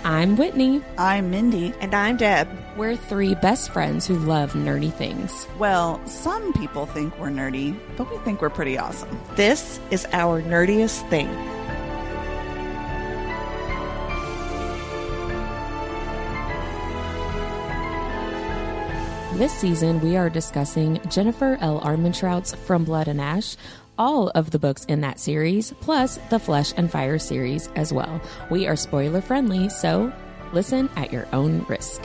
I'm Whitney. I'm Mindy. And I'm Deb. We're three best friends who love nerdy things. Well, some people think we're nerdy, but we think we're pretty awesome. This is Our Nerdiest Thing. This season, we are discussing Jennifer L. Armentrout's From Blood and Ash, all of the books in that series, plus the Flesh and Fire series as well. We are spoiler friendly, so listen at your own risk.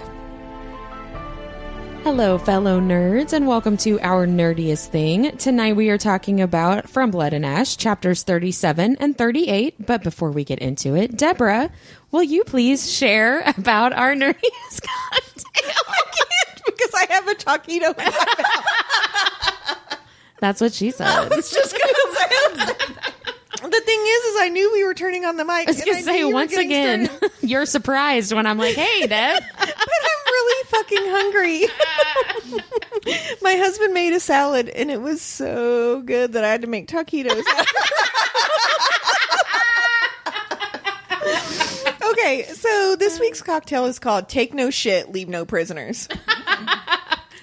Hello, fellow nerds, and welcome to Our Nerdiest Thing. Tonight we are talking about From Blood and Ash, chapters 37 and 38. But before we get into it, Deborah, will you please share about our nerdiest cocktail? I can't because I have a taquito in my mouth. That's what she said. I was just going to say that. The thing is I knew we were turning on the mic. I was going to say, once again, you're surprised when I'm like, hey, Deb. But I'm really fucking hungry. My husband made a salad, and it was so good that I had to make taquitos. Okay, so this week's cocktail is called Take No Shit, Leave No Prisoners.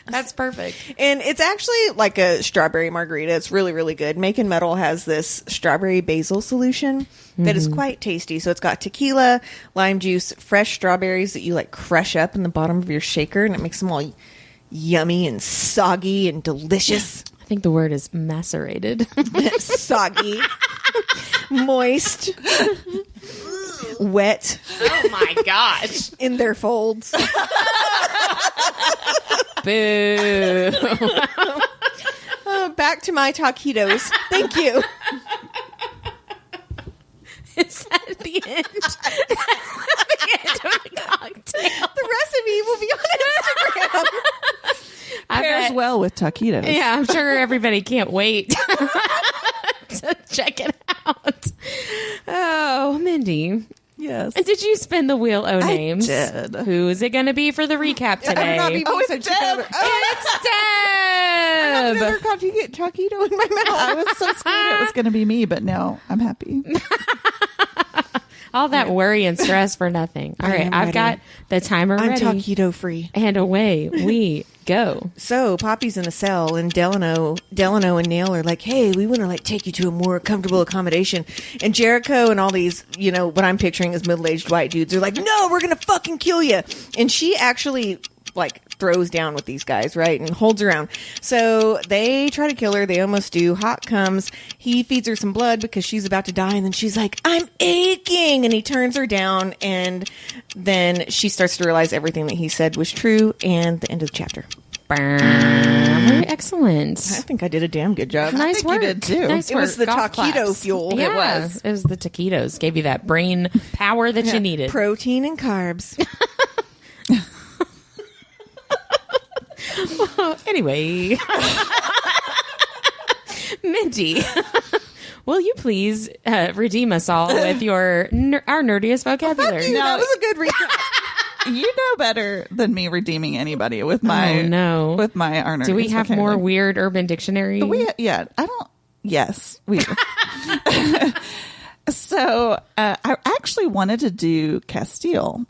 That's perfect. And it's actually like a strawberry margarita. It's really, really good. Macon Metal has this strawberry basil solution that is quite tasty. So it's got tequila, lime juice, fresh strawberries that you like crush up in the bottom of your shaker, and it makes them all yummy and soggy and delicious. I think the word is macerated. Soggy, moist, wet. Oh my gosh. In their folds. Boo. Back to my taquitos. Thank you. Is that the end? The end of the cocktail. The recipe will be on Instagram. Pairs well with taquitos. Yeah, I'm sure everybody can't wait to check it out. Oh, Mindy. Yes. And did you spin the wheel o' names? I did. Who is it going to be for the recap today? It's Deb. It's Deb. I never got to get taquito in my mouth. I was so scared it was going to be me, but now I'm happy. All that worry and stress for nothing. All right, I've got the timer I'm ready. taquito free. And away we go. So Poppy's in a cell, and Delano and Neil are like, "Hey, we want to like take you to a more comfortable accommodation." And Jericho and all these, you know, what I'm picturing as middle-aged white dudes are like, "No, we're gonna fucking kill you." And she actually like throws down with these guys, right, and holds around. So they try to kill her. They almost do. Hawke comes. He feeds her some blood because she's about to die, and then she's like, "I'm aching," and he turns her down, and then she starts to realize everything that he said was true. And the end of the chapter. Very excellent. I think I did a damn good job. Nice work. You did too. Nice It work. was the Golf taquito claps. fuel. Yeah, It was. It was the taquitos. Gave you that brain power that you needed. Protein and carbs. Anyway. Mindy, will you please redeem us all with your our nerdiest vocabulary? No, that was a good recap. You know better than me redeeming anybody with my with my Our Nerdiest Do we have more vocabulary. weird Urban Dictionary? Yes, we do. So I actually wanted to do Castile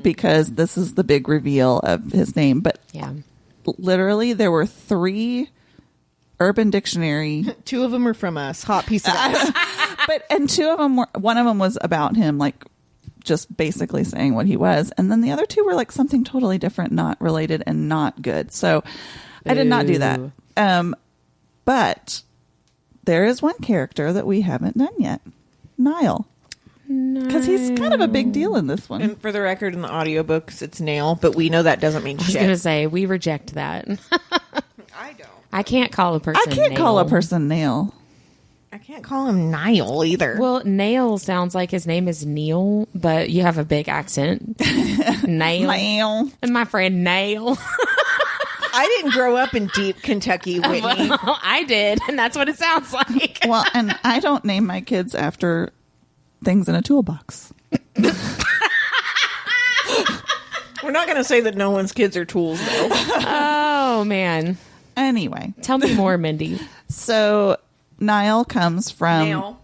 because this is the big reveal of his name, but literally there were 3 Urban Dictionary. 2 of them are from us. Hot piece of ice. And 2 of them one of them was about him, like just basically saying what he was, and then the other 2 were like something totally different, not related and not good. So I did not do that. But there is one character that we haven't done yet, Niall. Because he's kind of a big deal in this one. And for the record, in the audiobooks, it's Nail, but we know that doesn't mean I was shit. going to say, we reject that. I don't. I can't call a person I can't call a Nail. person Nail. I can't call him Niall either. Well, Nail sounds like his name is Neil, but you have a big accent. Nail. Nail. And my friend Nail. I didn't grow up in deep Kentucky, Whitney. Well, I did, and that's what it sounds like. Well, and I don't name my kids after things in a toolbox. We're not going to say that no one's kids are tools, though. Oh, man. Anyway. Tell me more, Mindy. So Niall comes from... Nail.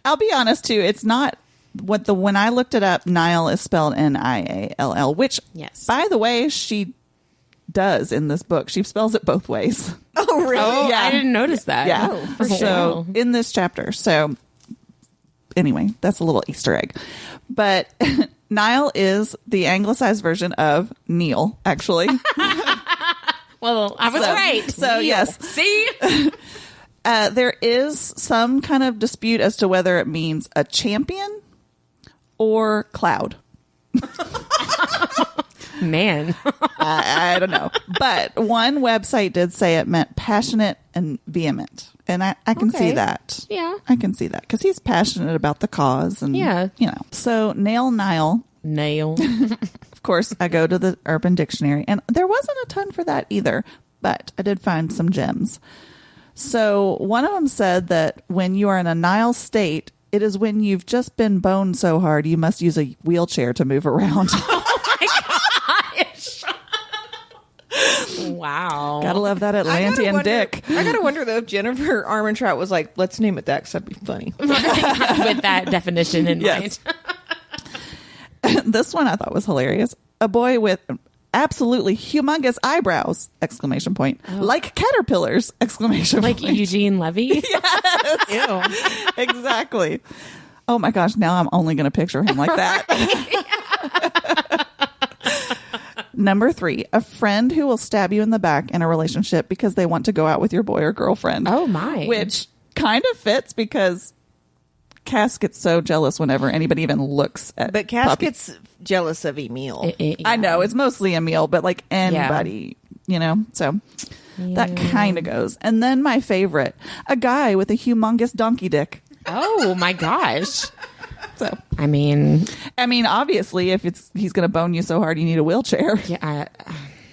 I'll be honest, too. It's not when I looked it up, Niall is spelled Niall, which, Yes. by the way, she does in this book. She spells it both ways. Oh, really? Oh, Yeah. I didn't notice that. Yeah. Oh, for So sure. in this chapter. So anyway, that's a little Easter egg. But Niall is the anglicized version of Neil, actually. Well, I was right. So Neil. yes. See? There is some kind of dispute as to whether it means a champion or cloud. Man. I don't know. But one website did say it meant passionate and vehement. And I can see Okay. that. Yeah. I can see that because he's passionate about the cause. And, Yeah. you know. So Niall. Nail. Of course, I go to the Urban Dictionary, and there wasn't a ton for that either, but I did find some gems. So one of them said that when you are in a Nile state, it is when you've just been boned so hard you must use a wheelchair to move around. Wow. Gotta love that Atlantean dick. I gotta wonder though if Jennifer Armentrout was like, let's name it that because that'd be funny. With that definition in Yes. mind. This one I thought was hilarious. A boy with absolutely humongous eyebrows! Exclamation point. Like caterpillars! Exclamation Like point. Eugene Levy. Ew. Exactly. Oh my gosh, now I'm only going to picture him like that. Number 3, a friend who will stab you in the back in a relationship because they want to go out with your boy or girlfriend. Oh, my. Which kind of fits because Cass gets so jealous whenever anybody even looks at But Cass Poppy. gets jealous of Emil. I know, it's mostly Emil, but like anybody, you know? So that kind of goes. And then my favorite, a guy with a humongous donkey dick. Oh, my gosh. So, I mean, obviously, if he's going to bone you so hard, you need a wheelchair. yeah.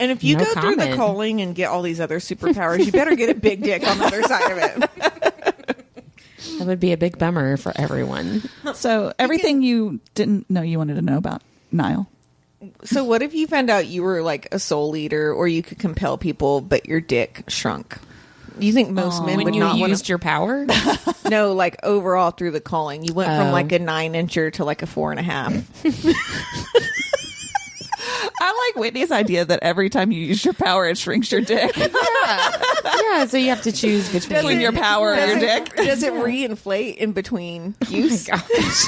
And if you No go through the comment. calling and get all these other superpowers, you better get a big dick on the other side of it. That would be a big bummer for everyone. So everything you didn't know you wanted to know about Niall. So what if you found out you were like a soul leader or you could compel people, but your dick shrunk? You think most men When would you not want used your power? to... No, like overall through the calling. You went from like a 9-incher to like a 4.5. I like Whitney's idea that every time you use your power, it shrinks your dick. Yeah, so you have to choose between your power or your Does it- dick. Does it reinflate in between use? Gosh.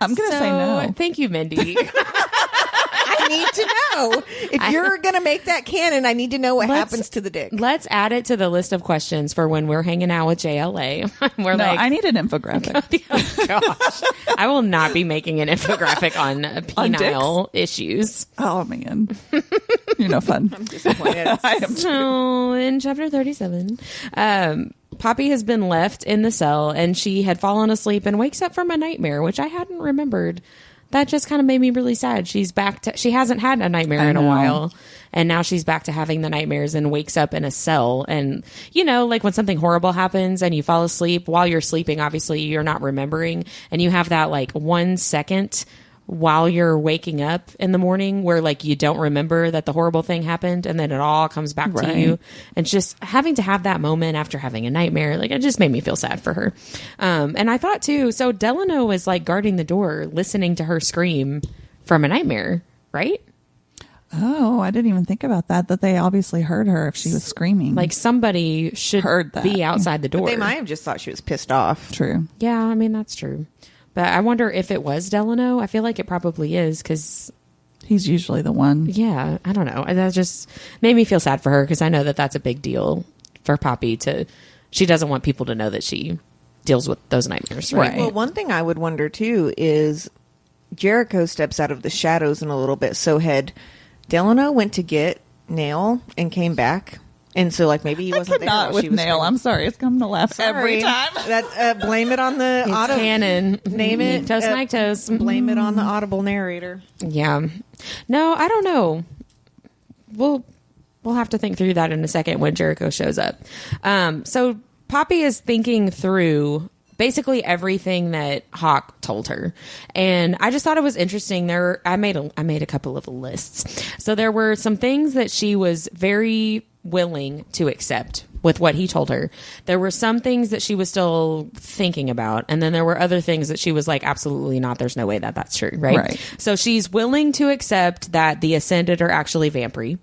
I'm going to say no. Thank you, Mindy. I need to know. If you're going to make that canon, I need to know what Let's- happens to the dick. Let's add it to the list of questions for when we're hanging out with JLA. We're No, like, I need an infographic. oh, gosh, I will not be making an infographic on penile issues. Oh, man. You're no fun. Disappointed. I am. So in chapter 37, Poppy has been left in the cell and she had fallen asleep and wakes up from a nightmare, which I hadn't remembered. That just kind of made me really sad. She's back to, she hasn't had a nightmare in a know. while. And now she's back to having the nightmares and wakes up in a cell. And, you know, like when something horrible happens and you fall asleep while you're sleeping, obviously you're not remembering. And you have that like 1 second while you're waking up in the morning where like you don't remember that the horrible thing happened and then it all comes back to Right. you. And just having to have that moment after having a nightmare, like it just made me feel sad for her. And I thought too, so Delano was like guarding the door, listening to her scream from a nightmare, right? Oh, I didn't even think about that they obviously heard her if she was screaming. Like somebody should Heard that. be outside the door. They might have just thought she was pissed off. True. Yeah, I mean, that's true. But I wonder if it was Delano. I feel like it probably is because, He's usually the one. yeah, I don't know. That just made me feel sad for her because I know that that's a big deal for Poppy to, she doesn't want people to know that she deals with those nightmares, right? Right. Well, one thing I would wonder too is Jericho steps out of the shadows in a little bit. So had Delano went to get Nail and came back, and so like maybe he I wasn't could there not while she with was Nail. screaming. I'm sorry. It's come to laugh every time. That blame it on the It's canon. Name it Toast Mike Toast. Blame it on the audible narrator. Yeah. No, I don't know. We'll have to think through that in a second when Jericho shows up. So Poppy is thinking through basically everything that Hawke told her, and I just thought it was interesting. I made a couple of lists. So there were some things that she was very willing to accept with what he told her. There were some things that she was still thinking about, and then there were other things that she was like, absolutely not. There's no way that that's true, right? So she's willing to accept that the Ascended are actually vampire.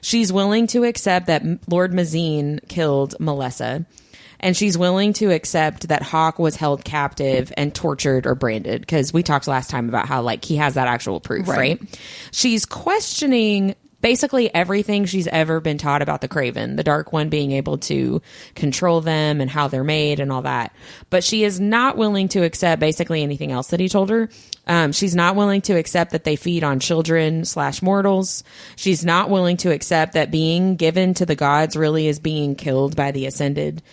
She's willing to accept that Lord Mazine killed Melissa. And she's willing to accept that Hawke was held captive and tortured or branded, because we talked last time about how like he has that actual proof, right? She's questioning basically everything she's ever been taught about the Craven, the Dark One being able to control them and how they're made and all that. But she is not willing to accept basically anything else that he told her. She's not willing to accept that they feed on children / mortals. She's not willing to accept that being given to the gods really is being killed by the Ascended.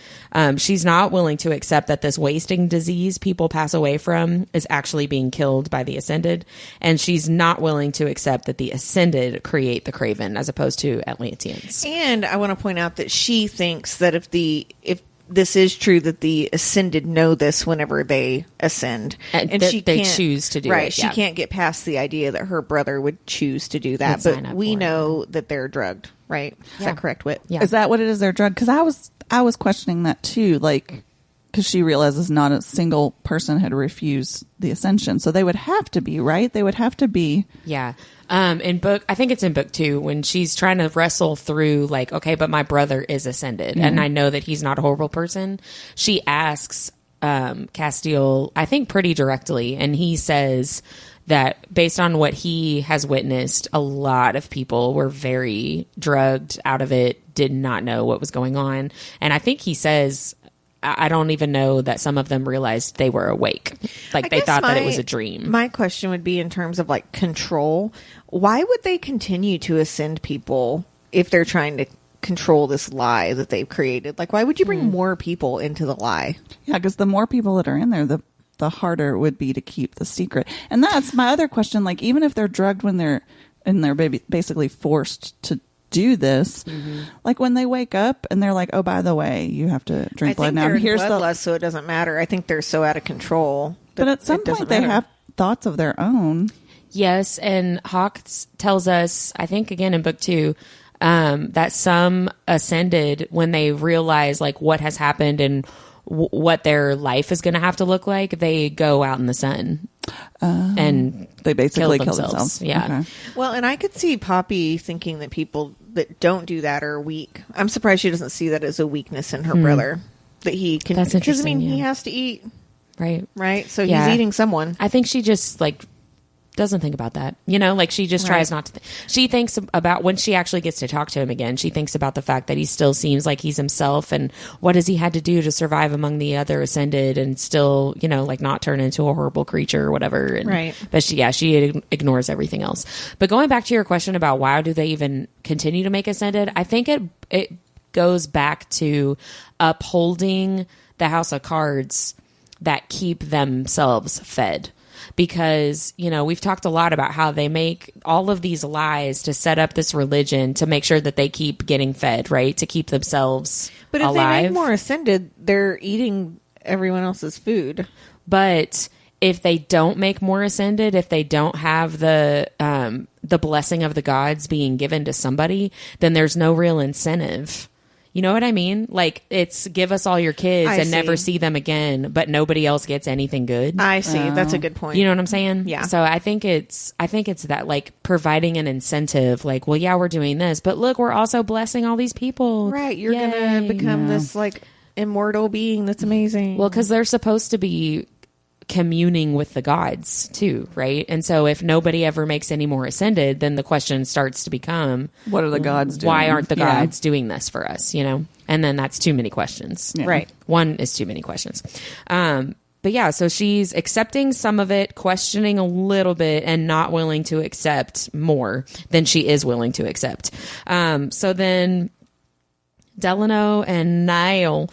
She's not willing to accept that this wasting disease people pass away from is actually being killed by the Ascended. And she's not willing to accept that the Ascended create the Craven as opposed to Atlanteans. And I want to point out that she thinks that if this is true, that the Ascended know this whenever they ascend, and they choose to do it. She can't get past the idea that her brother would choose to do that. But we know that they're drugged, right? Is that correct, Whit? Yeah. Is that what it is? They're drugged? Because I was questioning that too, like, because she realizes not a single person had refused the ascension, so they would have to be, right? They would have to be. Yeah. I think it's in book 2 when she's trying to wrestle through like, okay, but my brother is ascended and I know that he's not a horrible person. She asks Castiel, I think pretty directly, and he says that based on what he has witnessed, a lot of people were very drugged out of it, did not know what was going on. And I think he says, I don't even know that some of them realized they were awake. Like they thought that it was a dream. My question would be in terms of like control. Why would they continue to ascend people if they're trying to control this lie that they've created? Like, why would you bring more people into the lie? Yeah, because the more people that are in there, the harder it would be to keep the secret. And that's my other question. Like, even if they're drugged when they're basically forced to do this, like when they wake up and they're like, oh, by the way, you have to drink blood now. Here's bloodlust, so it doesn't matter. I think they're so out of control. But at some point they have thoughts of their own. Yes, and Hawke tells us, I think again in book 2, that some ascended when they realize like what has happened and what their life is going to have to look like, they go out in the sun and they basically kill themselves. Yeah. Okay. Well, and I could see Poppy thinking that people that don't do that are weak. I'm surprised she doesn't see that as a weakness in her brother. That he can. That's interesting. Because I mean, he has to eat, right? So he's eating someone. I think she just like doesn't think about that, like she just tries not to she thinks about when she actually gets to talk to him again, she thinks about the fact that he still seems like he's himself and what has he had to do to survive among the other ascended and still like not turn into a horrible creature or whatever, and, but she ignores everything else. But going back to your question about why do they even continue to make ascended, I think it goes back to upholding the House of Cards that keep themselves fed. Because, we've talked a lot about how they make all of these lies to set up this religion to make sure that they keep getting fed, right? To keep themselves But if alive. they make more ascended, they're eating everyone else's food. But if they don't make more ascended, if they don't have the blessing of the gods being given to somebody, then there's no real incentive. You know what I mean? Like, it's give us all your kids never see them again, but nobody else gets anything good. I see. That's a good point. You know what I'm saying? Yeah. So I think it's that, like, providing an incentive, like, well, yeah, we're doing this, but look, we're also blessing all these people. Right. You're going to become this, like, immortal being that's amazing. Well, because they're supposed to be communing with the gods too, right? And so if nobody ever makes any more ascended, then the question starts to become, what are the gods doing? Why aren't the gods doing this for us, and then that's too many questions. Right. One is too many questions. But yeah, so she's accepting some of it, questioning a little bit, and not willing to accept more than she is willing to accept. So then Delano and Niall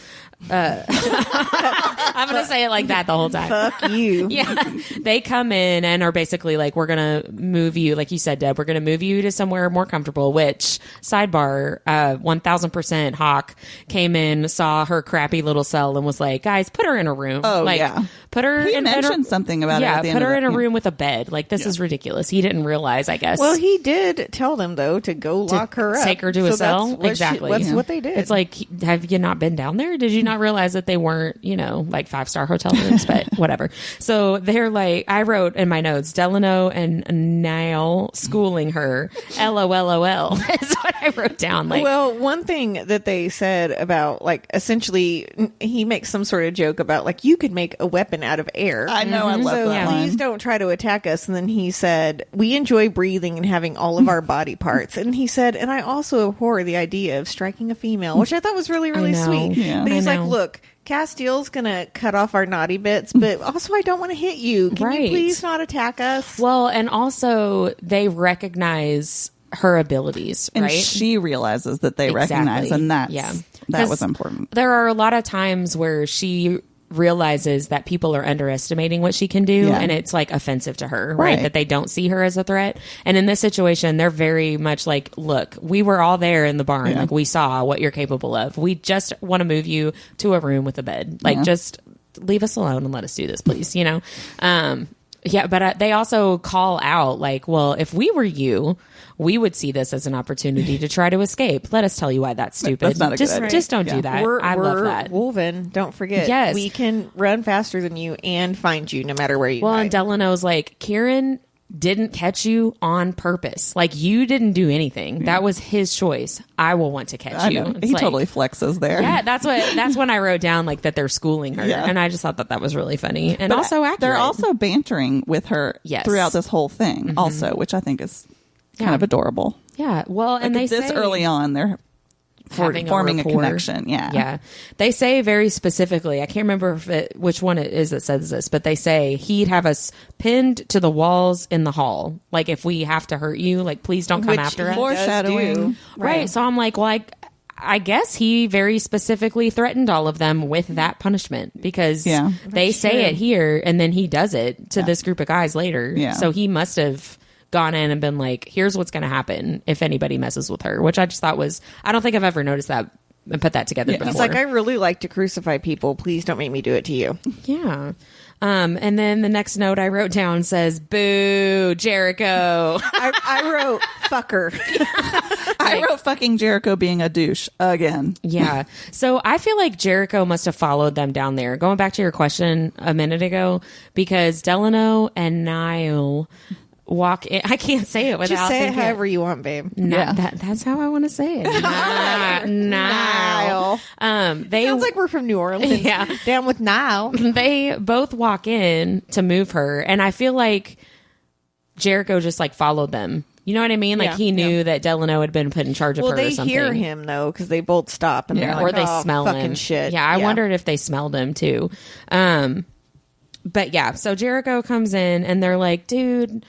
I'm going to say it like that the whole time. Fuck you. Yeah. They come in and are basically like, we're going to move you, like you said, Deb, we're going to move you to somewhere more comfortable, which, sidebar, 1000% Hawke came in, saw her crappy little cell and was like, guys, put her in a room. Oh, like, yeah. Put her He in mentioned something about it at the end put her of in the- a room with a bed. Like, this is ridiculous. He didn't realize, I guess. Well, he did tell them, though, to go lock her up. Take her to a So cell. that's what Exactly. That's what they did. It's like, have you not been down there? Did you not realize that they weren't, like 5-star hotel rooms, but whatever. So they're like, I wrote in my notes, Delano and Niall schooling her. LOLOL is what I wrote down. Like, well, one thing that they said about, like, essentially, he makes some sort of joke about, like, you could make a weapon out of air. I know, I love So that please line. don't try to attack us. And then he said, we enjoy breathing and having all of our body parts. And he said, and I also abhor the idea of striking a female, which I thought was really, really know. sweet. Yeah. But he's I like, know. look, Castiel's going to cut off our naughty bits, but also I don't want to hit you. Can Right. you please not attack us? well, and also they recognize her abilities, And right? she realizes that they Exactly. recognize, and that 'Cause was important. There are a lot of times where she realizes that people are underestimating what she can do, Yeah. and it's like offensive to her, right? Right. That they don't see her as a threat. And in this situation, they're very much like, look, we were all there in the barn. Yeah. Like, we saw what you're capable of. We just want to move you to a room with a bed. Like, just leave us alone and let us do this, please. Yeah, but they also call out, like, well, if we were you, we would see this as an opportunity to try to escape. Let us tell you why that's stupid. That's not a good idea. Just don't do that. We're I love that. Wolven. Don't forget. Yes. We can run faster than you and find you no matter where you Well, hide. and Delano's like, Kieran didn't catch you on purpose. Like, you didn't do anything. That was his choice. I will want to catch I you. know. It's He like- totally flexes there. Yeah, that's when I wrote down like that they're schooling her, Yeah. and I just thought that was really funny and But also accurate. they're also bantering with her Yes. throughout this whole thing, also, which I think is kind Yeah. of adorable. yeah. Well, and Like they this say, early on, they're having forming a rapport. connection. Yeah. Yeah. They say very specifically, I can't remember which one it is that says this, but they say he'd have us pinned to the walls in the hall. Like, if we have to hurt you, like, please don't come Which after he us. does Foreshadowing. do. Right. So I'm like, well, I guess he very specifically threatened all of them with that punishment because Yeah. they say it here and then he does it to this group of guys later. Yeah. So he must have gone in and been like, here's what's going to happen if anybody messes with her, which I just thought was, I don't think I've ever noticed that and put that together before. He's like, I really like to crucify people. Please don't make me do it to you. Yeah. And then the next note I wrote down says, boo, Jericho. I wrote fucker. I wrote fucking Jericho being a douche again. Yeah. So I feel like Jericho must have followed them down there. Going back to your question a minute ago, because Delano and Niall walk in. I can't say it without Just say it thinking. however you want, babe. Yeah. That's how I want to say it. Niall. They Sounds like we're from New Orleans. Yeah. Down with Nile. they both walk in to move her, and I feel like Jericho just like followed them. You know what I mean? Like, Yeah, he knew that Delano had been put in charge of Well, her they or something. hear him, though, because they both stop. And Yeah. they're like, Or they oh, smell fucking him. shit. Yeah, I wondered if they smelled him too. But yeah, so Jericho comes in and they're like, dude,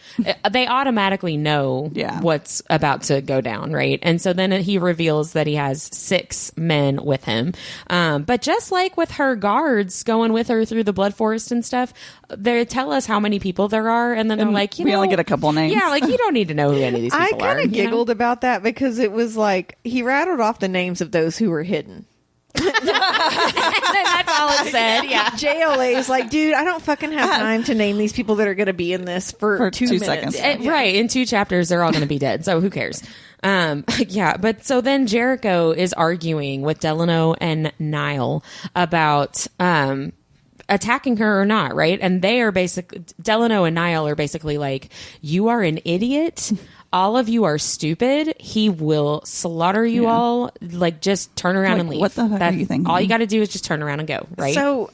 they automatically know Yeah. what's about to go down, right? And so then he reveals that he has 6 men with him. But just like with her guards going with her through the blood forest and stuff, they tell us how many people there are. And then they're like, we only get a couple names. Yeah, like, you don't need to know who any of these I people are. kind of you know? giggled about that because it was like he rattled off the names of those who were hidden. That's all it said, yeah. JLA is like, dude, I don't fucking have time to name these people that are going to be in this for 2 minutes. seconds. Right, in 2 chapters they're all going to be dead, so who cares? Yeah, but so then Jericho is arguing with Delano and Niall about attacking her or not, right? And they are basically, Delano and Niall are basically like, you are an idiot. All of you are stupid. He will slaughter you all. Like, just turn around Like, and leave. what the heck are you thinking? All you got to do is just turn around and go, right? So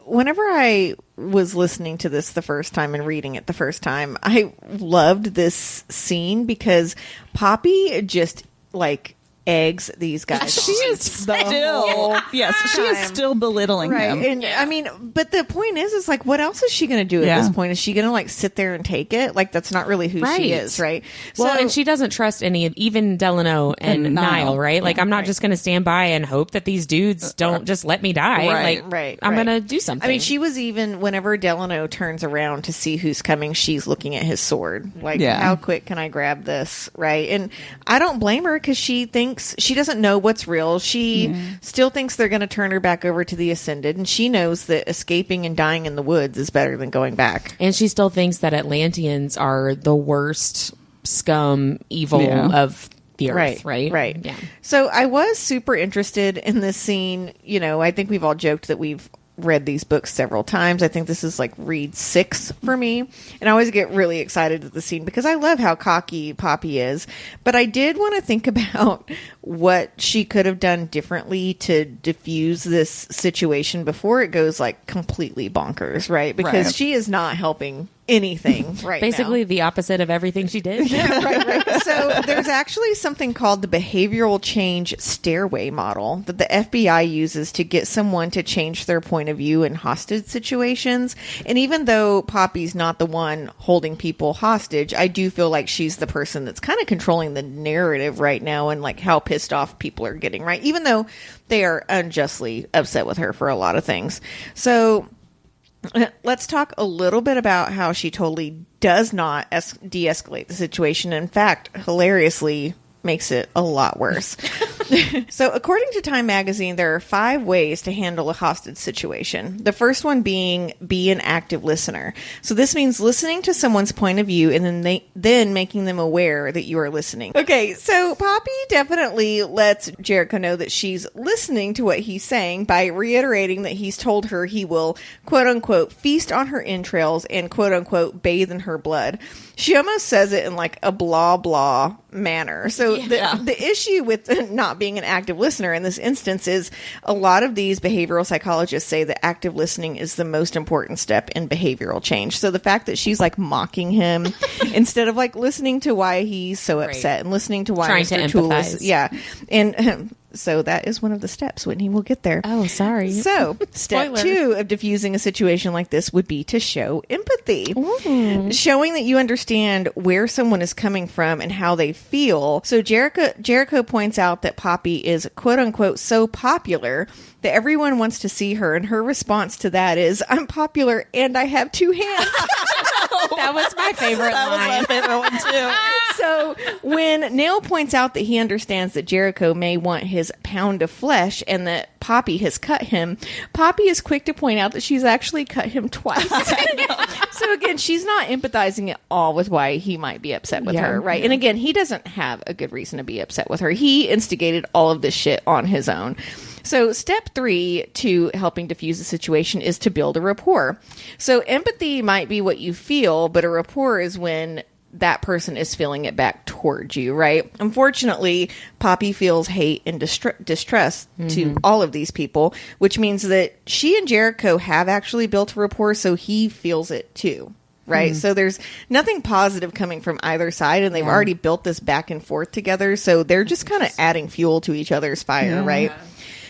whenever I was listening to this the first time and reading it the first time, I loved this scene because Poppy just like eggs these guys. She is still, yes, she is still belittling him. And I mean, but the point is like, what else is she going to do at this point? Is she going to like sit there and take it? Like, that's not really who she is, right? Well, and she doesn't trust any of even Delano and Niall, right? Like, I'm not just going to stand by and hope that these dudes don't just let me die. I'm going to do something. I mean, she was even, whenever Delano turns around to see who's coming, she's looking at his sword. Like, how quick can I grab this, right? And I don't blame her, because she thinks, she doesn't know what's real. She still thinks they're going to turn her back over to the Ascended, and she knows that escaping and dying in the woods is better than going back. And she still thinks that Atlanteans are the worst scum evil of the earth, right? Yeah. So I was super interested in this scene. You know, I think we've all joked that we've read these books several times. I think this is like read 6 for me, and I always get really excited at the scene because I love how cocky Poppy is. But I did want to think about what she could have done differently to diffuse this situation before it goes like completely bonkers, right? Because she is not helping anything right Basically now. The opposite of everything she did. Right. So there's actually something called the behavioral change stairway model that the FBI uses to get someone to change their point of view in hostage situations. And even though Poppy's not the one holding people hostage, I do feel like she's the person that's kind of controlling the narrative right now, and like how pissed off people are getting, right? Even though they are unjustly upset with her for a lot of things. So let's talk a little bit about how she totally does not de-escalate the situation. In fact, hilariously makes it a lot worse. So according to Time magazine, there are 5 ways to handle a hostage situation. The first one being be an active listener. So this means listening to someone's point of view and then making them aware that you are listening. Okay, so Poppy definitely lets Jericho know that she's listening to what he's saying by reiterating that he's told her he will, quote unquote, feast on her entrails and, quote unquote, bathe in her blood. She almost says it in like a blah blah manner. So the issue with not being an active listener in this instance is a lot of these behavioral psychologists say that active listening is the most important step in behavioral change. So the fact that she's like mocking him instead of like listening to why he's so upset and listening to why trying Mr. to Toole empathize. is, and so that is one of the steps. Whitney, we'll get there. Oh, sorry. So step 2 of diffusing a situation like this would be to show empathy. Ooh. Showing that you understand where someone is coming from and how they feel. So Jericho points out that Poppy is, quote unquote, so popular that everyone wants to see her. And her response to that is, I'm popular and I have 2 hands. That was my favorite line. That was my favorite one too. So when Nail points out that he understands that Jericho may want his pound of flesh and that Poppy has cut him, Poppy is quick to point out that she's actually cut him twice. So again, she's not empathizing at all with why he might be upset with her, right? And again, he doesn't have a good reason to be upset with her. He instigated all of this shit on his own. So step 3 to helping diffuse the situation is to build a rapport. So empathy might be what you feel, but a rapport is when that person is feeling it back towards you, right? Unfortunately, Poppy feels hate and distrust to all of these people, which means that she and Jericho have actually built a rapport, so he feels it too. Right. So there's nothing positive coming from either side, and they've already built this back and forth together. So they're just kind of adding fuel to each other's fire. Right.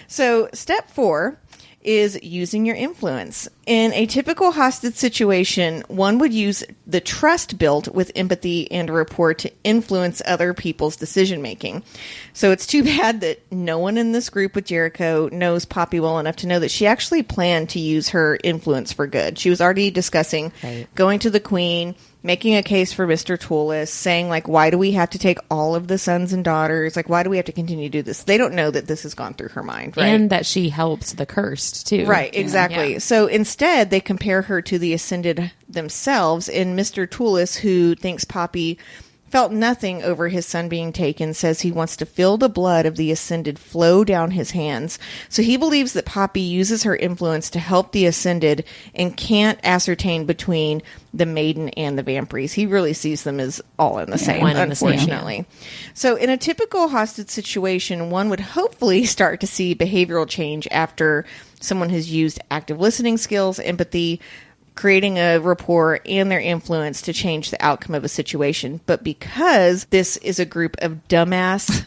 So step 4 is using your influence. In a typical hostage situation, one would use the trust built with empathy and rapport to influence other people's decision making. So it's too bad that no one in this group with Jericho knows Poppy well enough to know that she actually planned to use her influence for good. She was already discussing going to the Queen, making a case for Mr. Toulis, saying, like, why do we have to take all of the sons and daughters? Like, why do we have to continue to do this? They don't know that this has gone through her mind, right? And that she helps the cursed, too. Right, exactly. So instead, they compare her to the Ascended themselves, and Mr. Toulis, who thinks Poppy felt nothing over his son being taken, says he wants to feel the blood of the Ascended flow down his hands. So he believes that Poppy uses her influence to help the Ascended and can't ascertain between the Maiden and the Vampires. He really sees them as all in the same, unfortunately. So in a typical hostage situation, one would hopefully start to see behavioral change after someone has used active listening skills, empathy, creating a rapport and their influence to change the outcome of a situation. But because this is a group of dumbass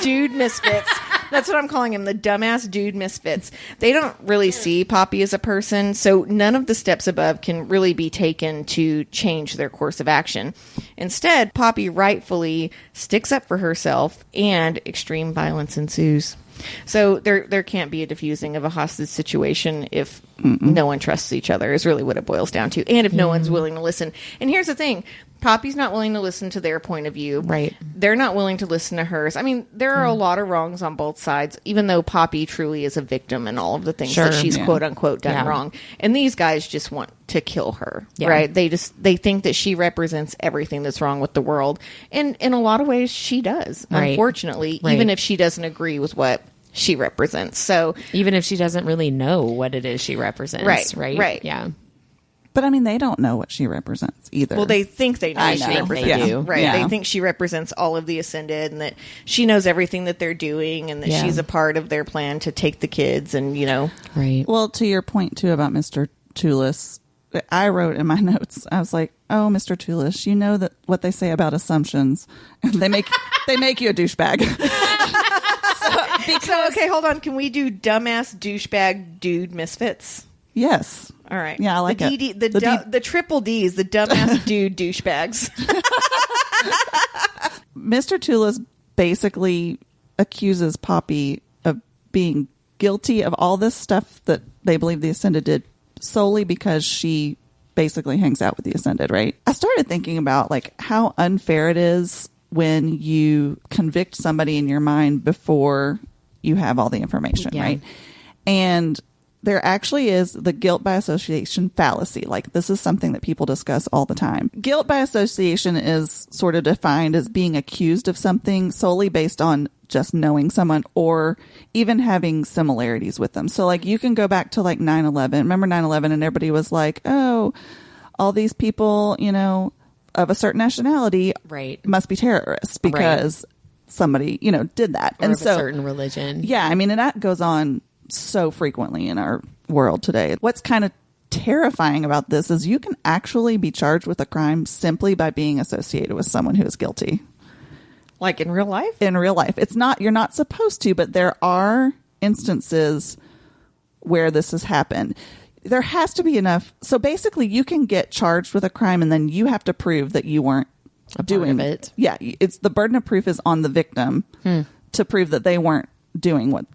dude misfits, that's what I'm calling him, the dumbass dude misfits. They don't really see Poppy as a person, so none of the steps above can really be taken to change their course of action. Instead, Poppy rightfully sticks up for herself, and extreme violence ensues. So there can't be a diffusing of a hostage situation if no one trusts each other, is really what it boils down to. And if no one's willing to listen. And here's the thing. Poppy's not willing to listen to their point of view. Right. They're not willing to listen to hers. I mean, there are a lot of wrongs on both sides, even though Poppy truly is a victim in all of the things that she's quote unquote done wrong. And these guys just want to kill her, right? They think that she represents everything that's wrong with the world. And in a lot of ways, she does, unfortunately, even if she doesn't agree with what she represents. So even if she doesn't really know what it is she represents, right? Yeah. But I mean, they don't know what she represents either. Well, they think they know what she represents. They do. Right. Yeah. They think she represents all of the Ascended and that she knows everything that they're doing and that she's a part of their plan to take the kids and, you know. Right. Well, to your point, too, about Mr. Toulis, I wrote in my notes, I was like, oh, Mr. Toulis, you know that what they say about assumptions. they make you a douchebag. So, okay, hold on. Can we do dumbass douchebag dude misfits? Yes. All right. Yeah, I like it. The triple D's, the dumbass dude douchebags. Mr. Toulis basically accuses Poppy of being guilty of all this stuff that they believe the Ascended did solely because she basically hangs out with the Ascended, right? I started thinking about like how unfair it is when you convict somebody in your mind before you have all the information, right? And there actually is the guilt by association fallacy. Like, this is something that people discuss all the time. Guilt by association is sort of defined as being accused of something solely based on just knowing someone or even having similarities with them. So, like, you can go back to, like, 9/11. Remember 9/11? And everybody was like, oh, all these people, you know, of a certain nationality must be terrorists because somebody, you know, did that. Or and of so, a certain religion. Yeah, I mean, and that goes on so frequently in our world today. What's kind of terrifying about this is you can actually be charged with a crime simply by being associated with someone who is guilty. Like in real life? In real life. It's not, you're not supposed to, but there are instances where this has happened. There has to be enough. So basically you can get charged with a crime and then you have to prove that you weren't doing it. Yeah. It's the burden of proof is on the victim to prove that they weren't doing what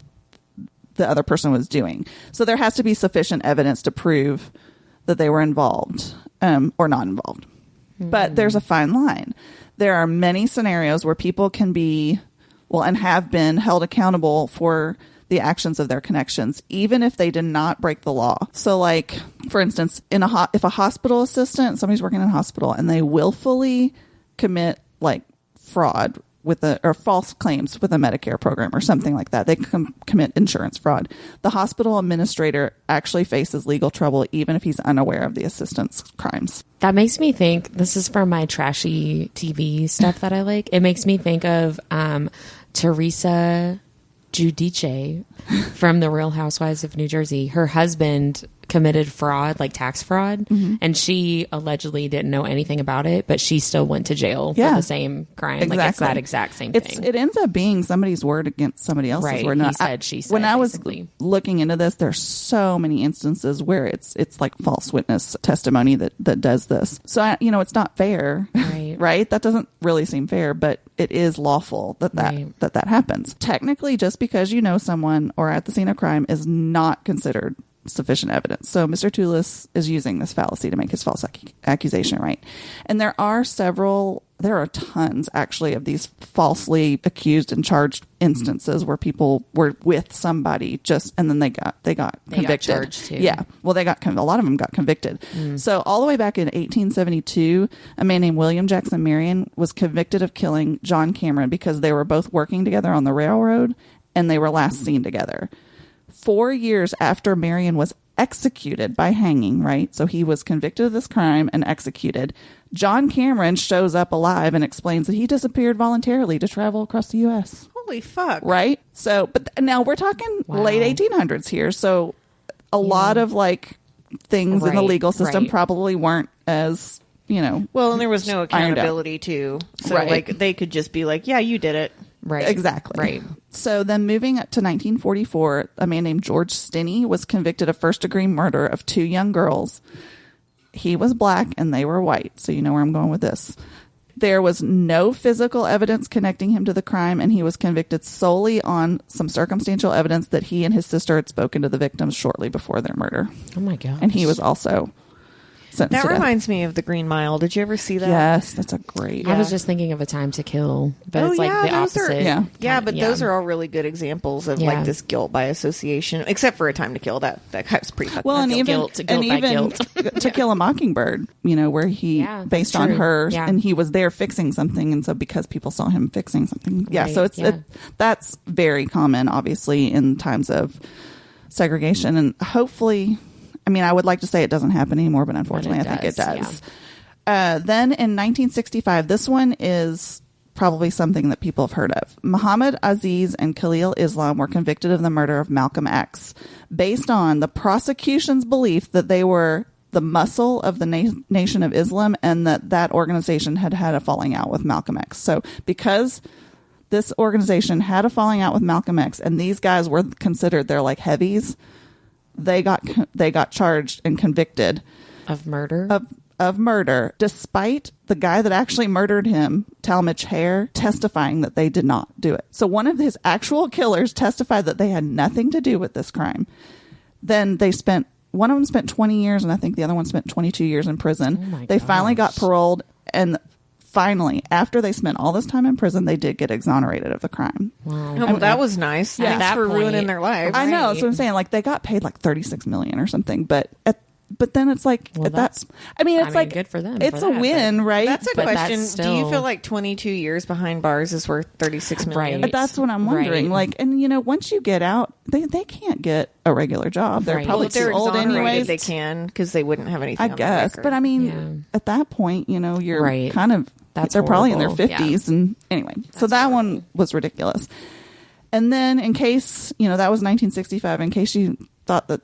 the other person was doing. So there has to be sufficient evidence to prove that they were involved or not involved. But there's a fine line. There are many scenarios where people can be, well, and have been held accountable for the actions of their connections, even if they did not break the law. So, like, for instance, if a hospital assistant, somebody's working in a hospital, and they willfully commit, like, fraud or false claims with a Medicare program or something like that, they commit insurance fraud. The hospital administrator actually faces legal trouble even if he's unaware of the assistant's crimes. That makes me think, this is from my trashy TV stuff that I like. It makes me think of Teresa Giudice from The Real Housewives of New Jersey. Her husband committed fraud, like tax fraud, and she allegedly didn't know anything about it, but she still went to jail for the same crime. Exactly. Like, it's that exact same thing. It ends up being somebody's word against somebody else's word. He said, she said. When I was basically looking into this, there's so many instances where it's like false witness testimony that does this. So, it's not fair, right? That doesn't really seem fair, but it is lawful that happens. Technically, just because you know someone or at the scene of crime is not considered sufficient evidence. So Mr. Toulis is using this fallacy to make his false accusation, right? And there are tons actually of these falsely accused and charged instances where people were with somebody and then they got convicted. Got charged too. Yeah. Well, a lot of them got convicted. So all the way back in 1872, a man named William Jackson Marion was convicted of killing John Cameron because they were both working together on the railroad and they were last seen together. 4 years after Marion was executed by hanging, right? So he was convicted of this crime and executed. John Cameron shows up alive and explains that he disappeared voluntarily to travel across the U.S. Holy fuck. Right? So, but now we're talking late 1800s here. So a lot of like things in the Right, legal system right. probably weren't as, Well, and there was no ironed out. accountability too. So Right. like they could just be like, yeah, you did it. Right. Exactly. Right. So then moving up to 1944, a man named George Stinney was convicted of first-degree murder of 2 young girls. He was black and they were white. So you know where I'm going with this. There was no physical evidence connecting him to the crime, and he was convicted solely on some circumstantial evidence that he and his sister had spoken to the victims shortly before their murder. Oh my god. And he was also sentenced That to death. reminds me of the Green Mile. Did you ever see that? Yes, that's a great. I was just thinking of A Time to Kill, but it's like the those opposite. Are, Yeah. yeah, but those are all really good examples of Yeah. like this guilt by association. Except for A Time to Kill, that guy was pretty fucking. Well, and nuts. even guilt by guilt. To Kill a Mockingbird, where he Yeah, that's based on true. her, Yeah. and he was there fixing something, and so because people saw him fixing something, Right, so it's yeah. that's very common, obviously, in times of segregation, and hopefully, I would like to say it doesn't happen anymore, but unfortunately, I think it does. Then in 1965, this one is probably something that people have heard of. Muhammad Aziz and Khalil Islam were convicted of the murder of Malcom X based on the prosecution's belief that they were the muscle of the Nation of Islam and that organization had a falling out with Malcolm X. So because this organization had a falling out with Malcolm X and these guys were considered, they're like heavies, they got charged and convicted Of murder? of murder, despite the guy that actually murdered him, Talmadge Hare, testifying that they did not do it. So one of his actual killers testified that they had nothing to do with this crime. Then one of them spent 20 years, and I think the other one spent 22 years in prison. Oh my They finally got gosh. paroled, and finally, after they spent all this time in prison, they did get exonerated of the crime. Wow. Oh, well, that was nice. At Thanks that for point- ruining their lives. I know, that's Right. what I'm saying. Like, they got paid like $36 million or something, but then it's like, Well, that's, that's- like, good for them It's for a that, win, right? That's a But question. that's Do you still- feel like 22 years behind bars is worth 36 million? Right. That's what I'm wondering. Right. Like, and once you get out, they can't get a regular job. They're Right. probably Well, if they're too old exonerated, anyways. they can because they wouldn't have anything. I on their guess, record. but I mean, Yeah. at that point, you're Right. kind of. That's they're probably in their horrible. 50s, and anyway, so that one was ridiculous. And then, in case that was 1965. In case you thought that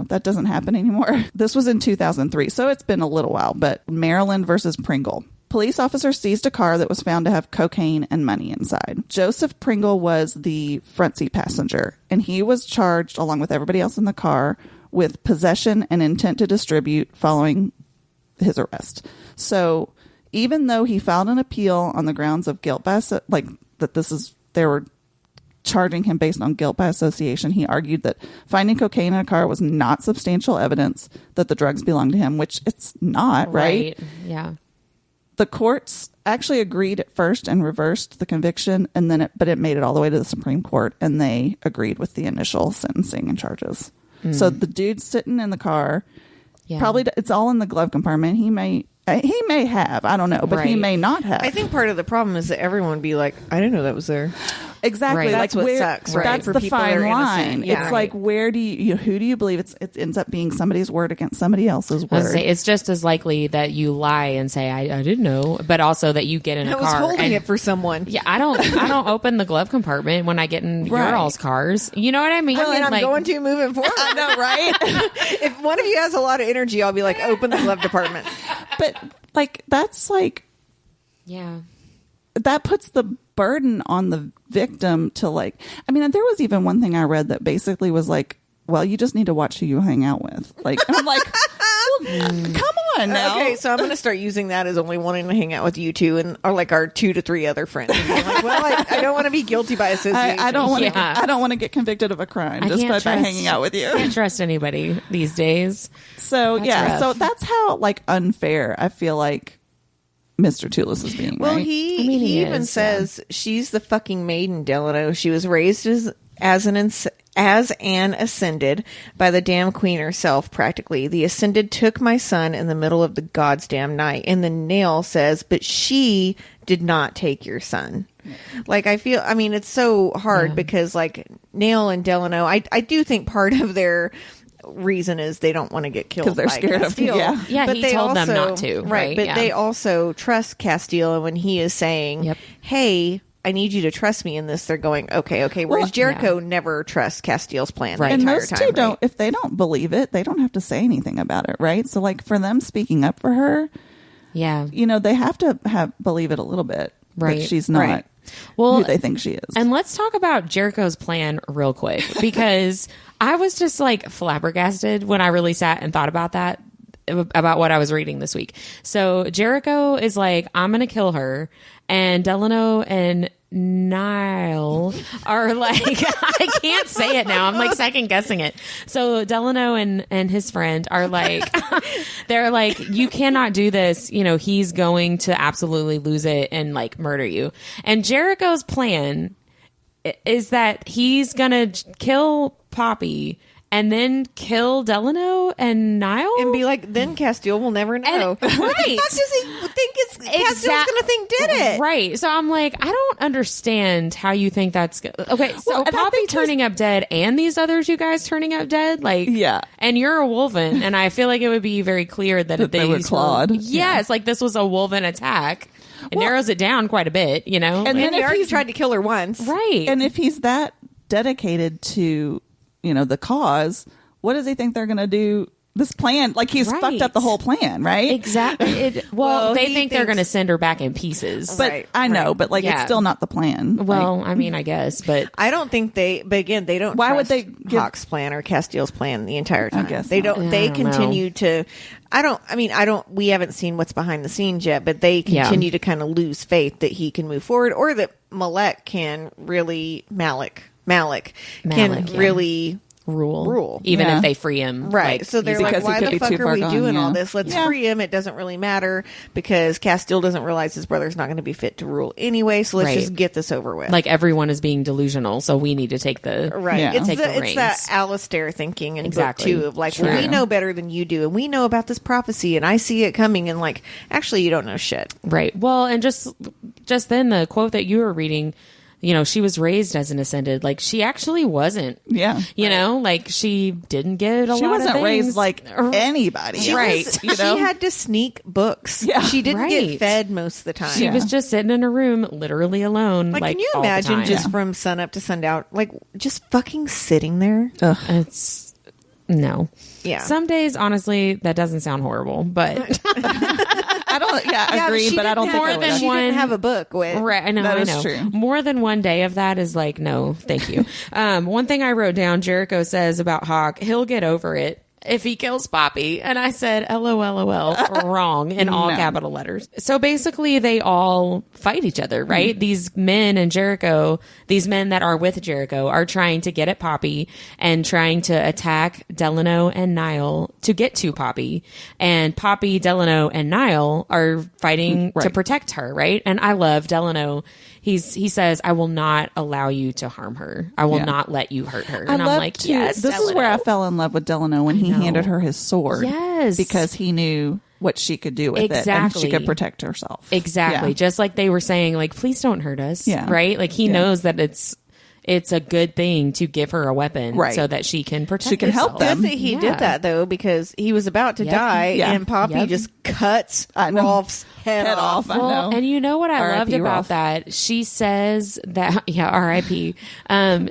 that doesn't happen anymore, this was in 2003, so it's been a little while. But Maryland versus Pringle. Police officers seized a car that was found to have cocaine and money inside. Joseph Pringle was the front seat passenger, and he was charged, along with everybody else in the car, with possession and intent to distribute following his arrest. So even though he filed an appeal on the grounds of guilt by they were charging him based on guilt by association, he argued that finding cocaine in a car was not substantial evidence that the drugs belonged to him, which it's not, right? Yeah. The courts actually agreed at first and reversed the conviction, and then it made it all the way to the Supreme Court, and they agreed with the initial sentencing and charges. So the dude's sitting in the car. Yeah. Probably it's all in the glove compartment. He may have, I don't know, but he Right. may not have. I think part of the problem is that everyone would be like, I didn't know that was there. Exactly. Right. Like That's what where, sucks, right? That's For the people that fine are line. innocent. Yeah. It's like, where do who do you believe? It ends up being somebody's word against somebody else's I was gonna word. say, it's just as likely that you lie and say I didn't know, but also that you get in a I was car holding and it for someone. yeah, I don't open the glove compartment when I get in your Right. all's cars. You know what I mean? I mean, I'm Like, going to moving forward. I know, right? If one of you has a lot of energy, I'll be like, open the glove department. But like that's like yeah. that puts the burden on the victim to like. I mean, there was even one thing I read that basically was like, well, you just need to watch who you hang out with. Like, and I'm like, well, come on now. Okay, so I'm going to start using that as only wanting to hang out with you two and or like our 2 to 3 other friends. And being like, well, I don't want to be guilty by association. I don't want to. Yeah. I don't want to get convicted of a crime I just can't by trust- hanging out with you. Can't trust anybody these days. So That's yeah, rough. so that's how like unfair I feel like Mr. Toulis is being. Well, right? he even is, says she's the fucking maiden Delano. She was raised as an ascended by the damn queen herself, practically. The ascended took my son in the middle of the God's damn night. And the nail says, but she did not take your son. Like, I mean, it's so hard because like Nail and Delano, I do think part of their reason is they don't want to get killed 'Cause they're by scared of- Castile. yeah. Yeah, but he they told them also- not to, right? right? But Yeah. they also trust Castile when he is saying, Yep. "Hey, I need you to trust me in this. They're going, okay. Whereas Jericho never trusts Castiel's plan the And entire those time. two right? don't. If they don't believe it, they don't have to say anything about it, right? So, like for them speaking up for her, Yeah. they have to believe it a little bit, Right. that she's not Right. who they think she is. And let's talk about Jericho's plan real quick, because I was just like flabbergasted when I really sat and thought about that, about what I was reading this week. So Jericho is like, I'm going to kill her. And Delano and Niall are like, I can't say it now. I'm like second guessing it. So Delano and his friend are like, they're like, you cannot do this. He's going to absolutely lose it and like murder you. And Jericho's plan is that he's going to kill Poppy and then kill Delano and Niall? And be like, then Castiel will never know. And- right. What the fuck does he think Castiel's going to think did it? Right. So I'm like, I don't understand how you think that's okay. So Well, and I Poppy think turning up dead and these others, you guys turning up dead, like, Yeah. And you're a wolven, and I feel like it would be very clear that they were clawed. Yes, like this was a wolven attack. It narrows it down quite a bit, And And then he if already he's tried to kill her once. right. And if he's that dedicated to, the cause, what does he think they're going to do? This plan, like he's Right. fucked up the whole plan, right? Exactly. Well, they he think they're thinks- going to send her back in pieces. But Right, I know, right. but like Yeah. it's still not the plan. Well, I mean, I guess, but I don't think but again, they don't. Why would trust they give- Hawke's plan or Castiel's plan the entire time? guess they not. don't. Yeah, They I don't continue to. I don't. We haven't seen what's behind the scenes yet, but they Yeah. continue to kind of lose faith that he can move forward, or that Malek can really Malik can Malik, yeah. really rule, even Yeah. if they free him. Right. like, So they're he's- like, Because he why could the be fuck too are far we gone, doing all yeah. this? Let's Yeah. free him. It doesn't really matter because Castiel doesn't realize his brother's not going to be fit to rule anyway. So let's Right. just get this over with. like everyone is being delusional, so we need to take the Right. Yeah. It's Take the it's that reins. Alistair thinking in Exactly. book 2 of like, True. well, we know better than you do, and we know about this prophecy, and I see it coming, and like, actually, you don't know shit. Right. Well, and just then the quote that you were reading, she was raised as an ascended. Like she actually wasn't. Yeah. Like she didn't get a She lot of wasn't things. raised like anybody. She Right. was- You know? She had to sneak books. Yeah. She didn't Right. get fed most of the time. She was just sitting in a room, literally alone. like, Like, can you all the imagine time. just from sun up to sundown, like just fucking sitting there? It's no. Yeah. Some days, honestly, that doesn't sound horrible, but I don't. Yeah, I agree, she but I don't didn't think have- I would. she one- didn't have a book with. right. I know. That I is know. true. More than one day of that is like, no, thank you. One thing I wrote down, Jericho says about Hawke, he'll get over it if he kills Poppy. And I said, LOL, wrong in all No. capital letters. So basically they all fight each other, right? These men and Jericho, these men that are with Jericho are trying to get at Poppy and trying to attack Delano and Niall to get to Poppy. And Poppy, Delano, and Niall are fighting to Right. protect her, right? And I love Delano. He says, I will not allow you to harm her. I will Yeah. not let you hurt her. I And I'm love like, to. yes, This is where I Delano. fell in love with Delano when he know. handed her his sword. Yes. because he knew what she could do with it, and Exactly. she could protect herself. Exactly. Yeah. Just like they were saying, like, please don't hurt us. Yeah. Right? Like he Yeah. knows that it's a good thing to give her a weapon Right. so that she can protect She can help herself. them. Good that he Yeah. did that though, because he was about to Yep. die, Yeah. and Poppy Yep. just cuts I know. Rolf's head off. I Well, know. and you know what I R.I.P. loved about Rolf. that? She says that, yeah, R.I.P.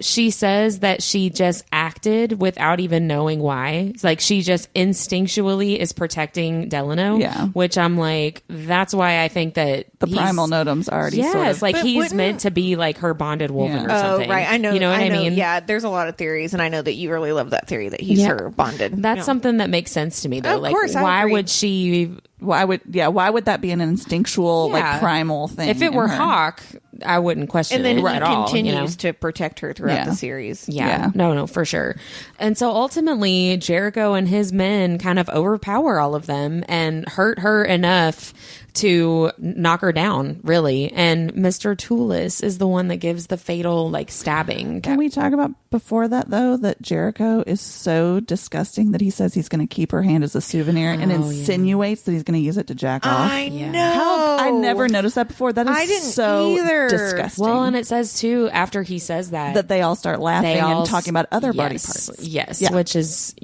She says that she just acted without even knowing why. It's like she just instinctually is protecting Delano. Yeah. Which I'm like, that's why I think that The he's- primal notum's already Yes, sort of. like But he's wouldn't- meant to be like her bonded wolven Yeah. or Oh, something. right. I know. You know what I mean? Yeah, there's a lot of theories, and I know that you really love that theory that he's Yeah. her bonded. That's Yeah. something that makes sense to me though. Of Like, course, I why agree. would she? why would that be an instinctual, Yeah. like primal thing? If it in were her? Hawke, I wouldn't question And then it he at all. continues you know? to protect her throughout Yeah. the series. Yeah. No, for sure. And so ultimately, Jericho and his men kind of overpower all of them and hurt her enough to knock her down, really. And Mr. Toulis is the one that gives the fatal, like, stabbing. Can we talk about before that though that Jericho is so disgusting that he says he's going to keep her hand as a souvenir and insinuates that he's going to use it to jack off? I Yeah. know. I never noticed that before. That is I didn't so either. disgusting. Well, and it says, too, after he says that they all start laughing they all and talking about other body yes, parts. Yes, Yeah. which is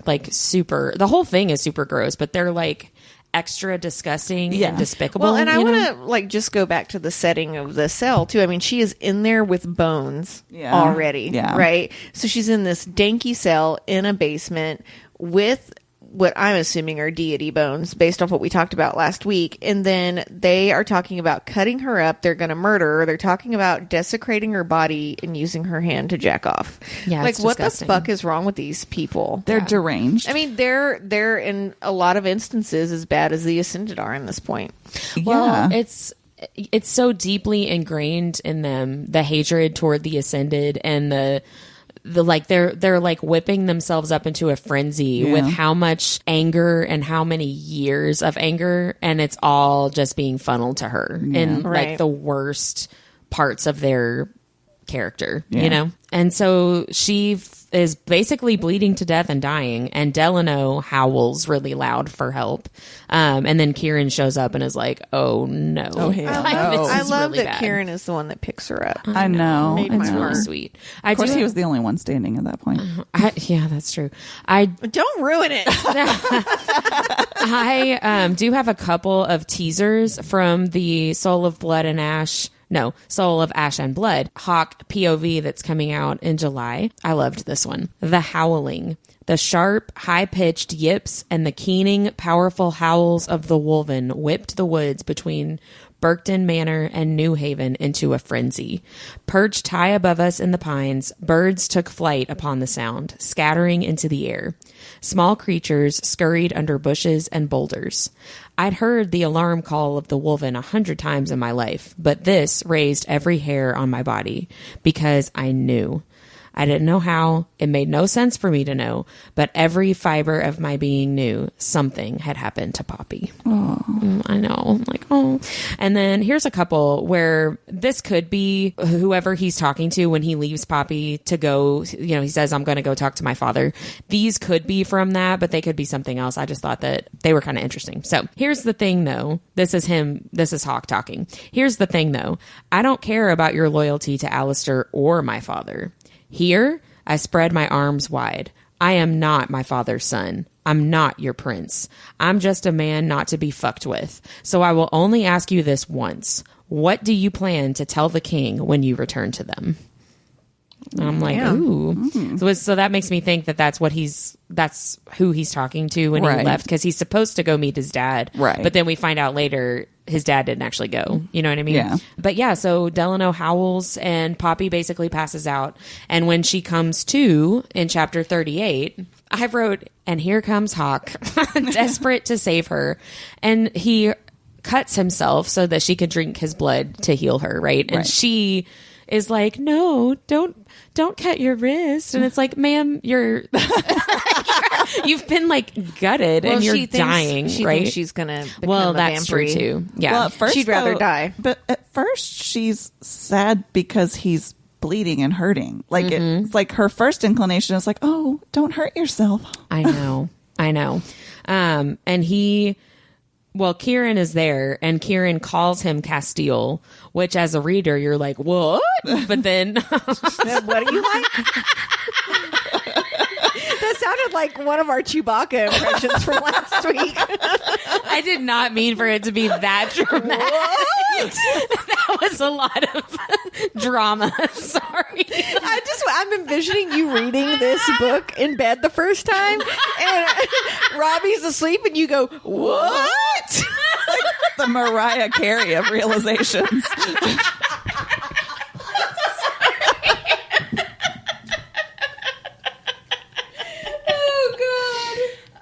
like super. The whole thing is super gross, but they're like extra disgusting Yeah. and despicable. Well, and I you know? want to like just go back to the setting of the cell too. I mean, she is in there with bones Yeah. already, Yeah. right? So she's in this danky cell in a basement with what I'm assuming are deity bones based off what we talked about last week. And then they are talking about cutting her up. They're going to murder her. They're talking about desecrating her body and using her hand to jack off. Yeah, like it's what disgusting. the fuck is wrong with these people? They're deranged. I mean, they're in a lot of instances as bad as the Ascended are in this point. Well, yeah. it's so deeply ingrained in them, the hatred toward the Ascended and the like they're like whipping themselves up into a frenzy with how much anger and how many years of anger, and it's all just being funneled to her in Right. like the worst parts of their character, Yeah. you know? And so she is basically bleeding to death and dying, and Delano howls really loud for help. And then Kieran shows up and is like, oh no. Oh, hell Like, no. this I is love really that bad. Kieran is the one that picks her up. I know. Made It's my really heart. sweet. Of course, he was the only one standing at that point. Yeah, that's true. I Don't ruin it. I do have a couple of teasers from the Soul of Ash and Blood Hawke POV that's coming out in July. I loved this one. The howling. The sharp, high-pitched yips and the keening, powerful howls of the wolven whipped the woods between Berkton Manor and New Haven into a frenzy. Perched high above us in the pines, birds took flight upon the sound, scattering into the air. Small creatures scurried under bushes and boulders. I'd heard the alarm call of the wolven 100 times in my life, but this raised every hair on my body because I knew. I didn't know how. It made no sense for me to know, but every fiber of my being knew something had happened to Poppy. I know. I'm like, oh. And then here's a couple where this could be whoever he's talking to when he leaves Poppy to go, you know, he says, I'm going to go talk to my father. These could be from that, but they could be something else. I just thought that they were kind of interesting. So here's the thing, though. This is Hawke talking. Here's the thing, though. I don't care about your loyalty to Alistair or my father. Here, I spread my arms wide. I am not my father's son. I'm not your prince. I'm just a man not to be fucked with. So I will only ask you this once. What do you plan to tell the king when you return to them? And I'm like, ooh. So that makes me think that that's who he's talking to when he Right. left, because he's supposed to go meet his dad. Right. But then we find out later his dad didn't actually go. You know what I mean? Yeah. But yeah, so Delano howls and Poppy basically passes out. And when she comes to in chapter 38, I wrote, and here comes Hawke, desperate to save her. And he cuts himself so that she could drink his blood to heal her, right? And Right. she is like, no, don't cut your wrist. And it's like, ma'am, you've been like gutted and you're dying, she right? thinks she's gonna become Well, a that's true vampire. too. Yeah. Well, at first, She'd rather die. But at first, she's sad because he's bleeding and hurting. Like it's like her first inclination is like, "Oh, don't hurt yourself." I know. And Kieran is there, and Kieran calls him Castile, which as a reader, you're like, what? But then What do you like? That sounded like one of our Chewbacca impressions from last week. I did not mean for it to be that dramatic. That was a lot of drama. Sorry. I'm envisioning you reading this book in bed the first time, and Robbie's asleep, and you go, "What?" The Mariah Carey of realizations.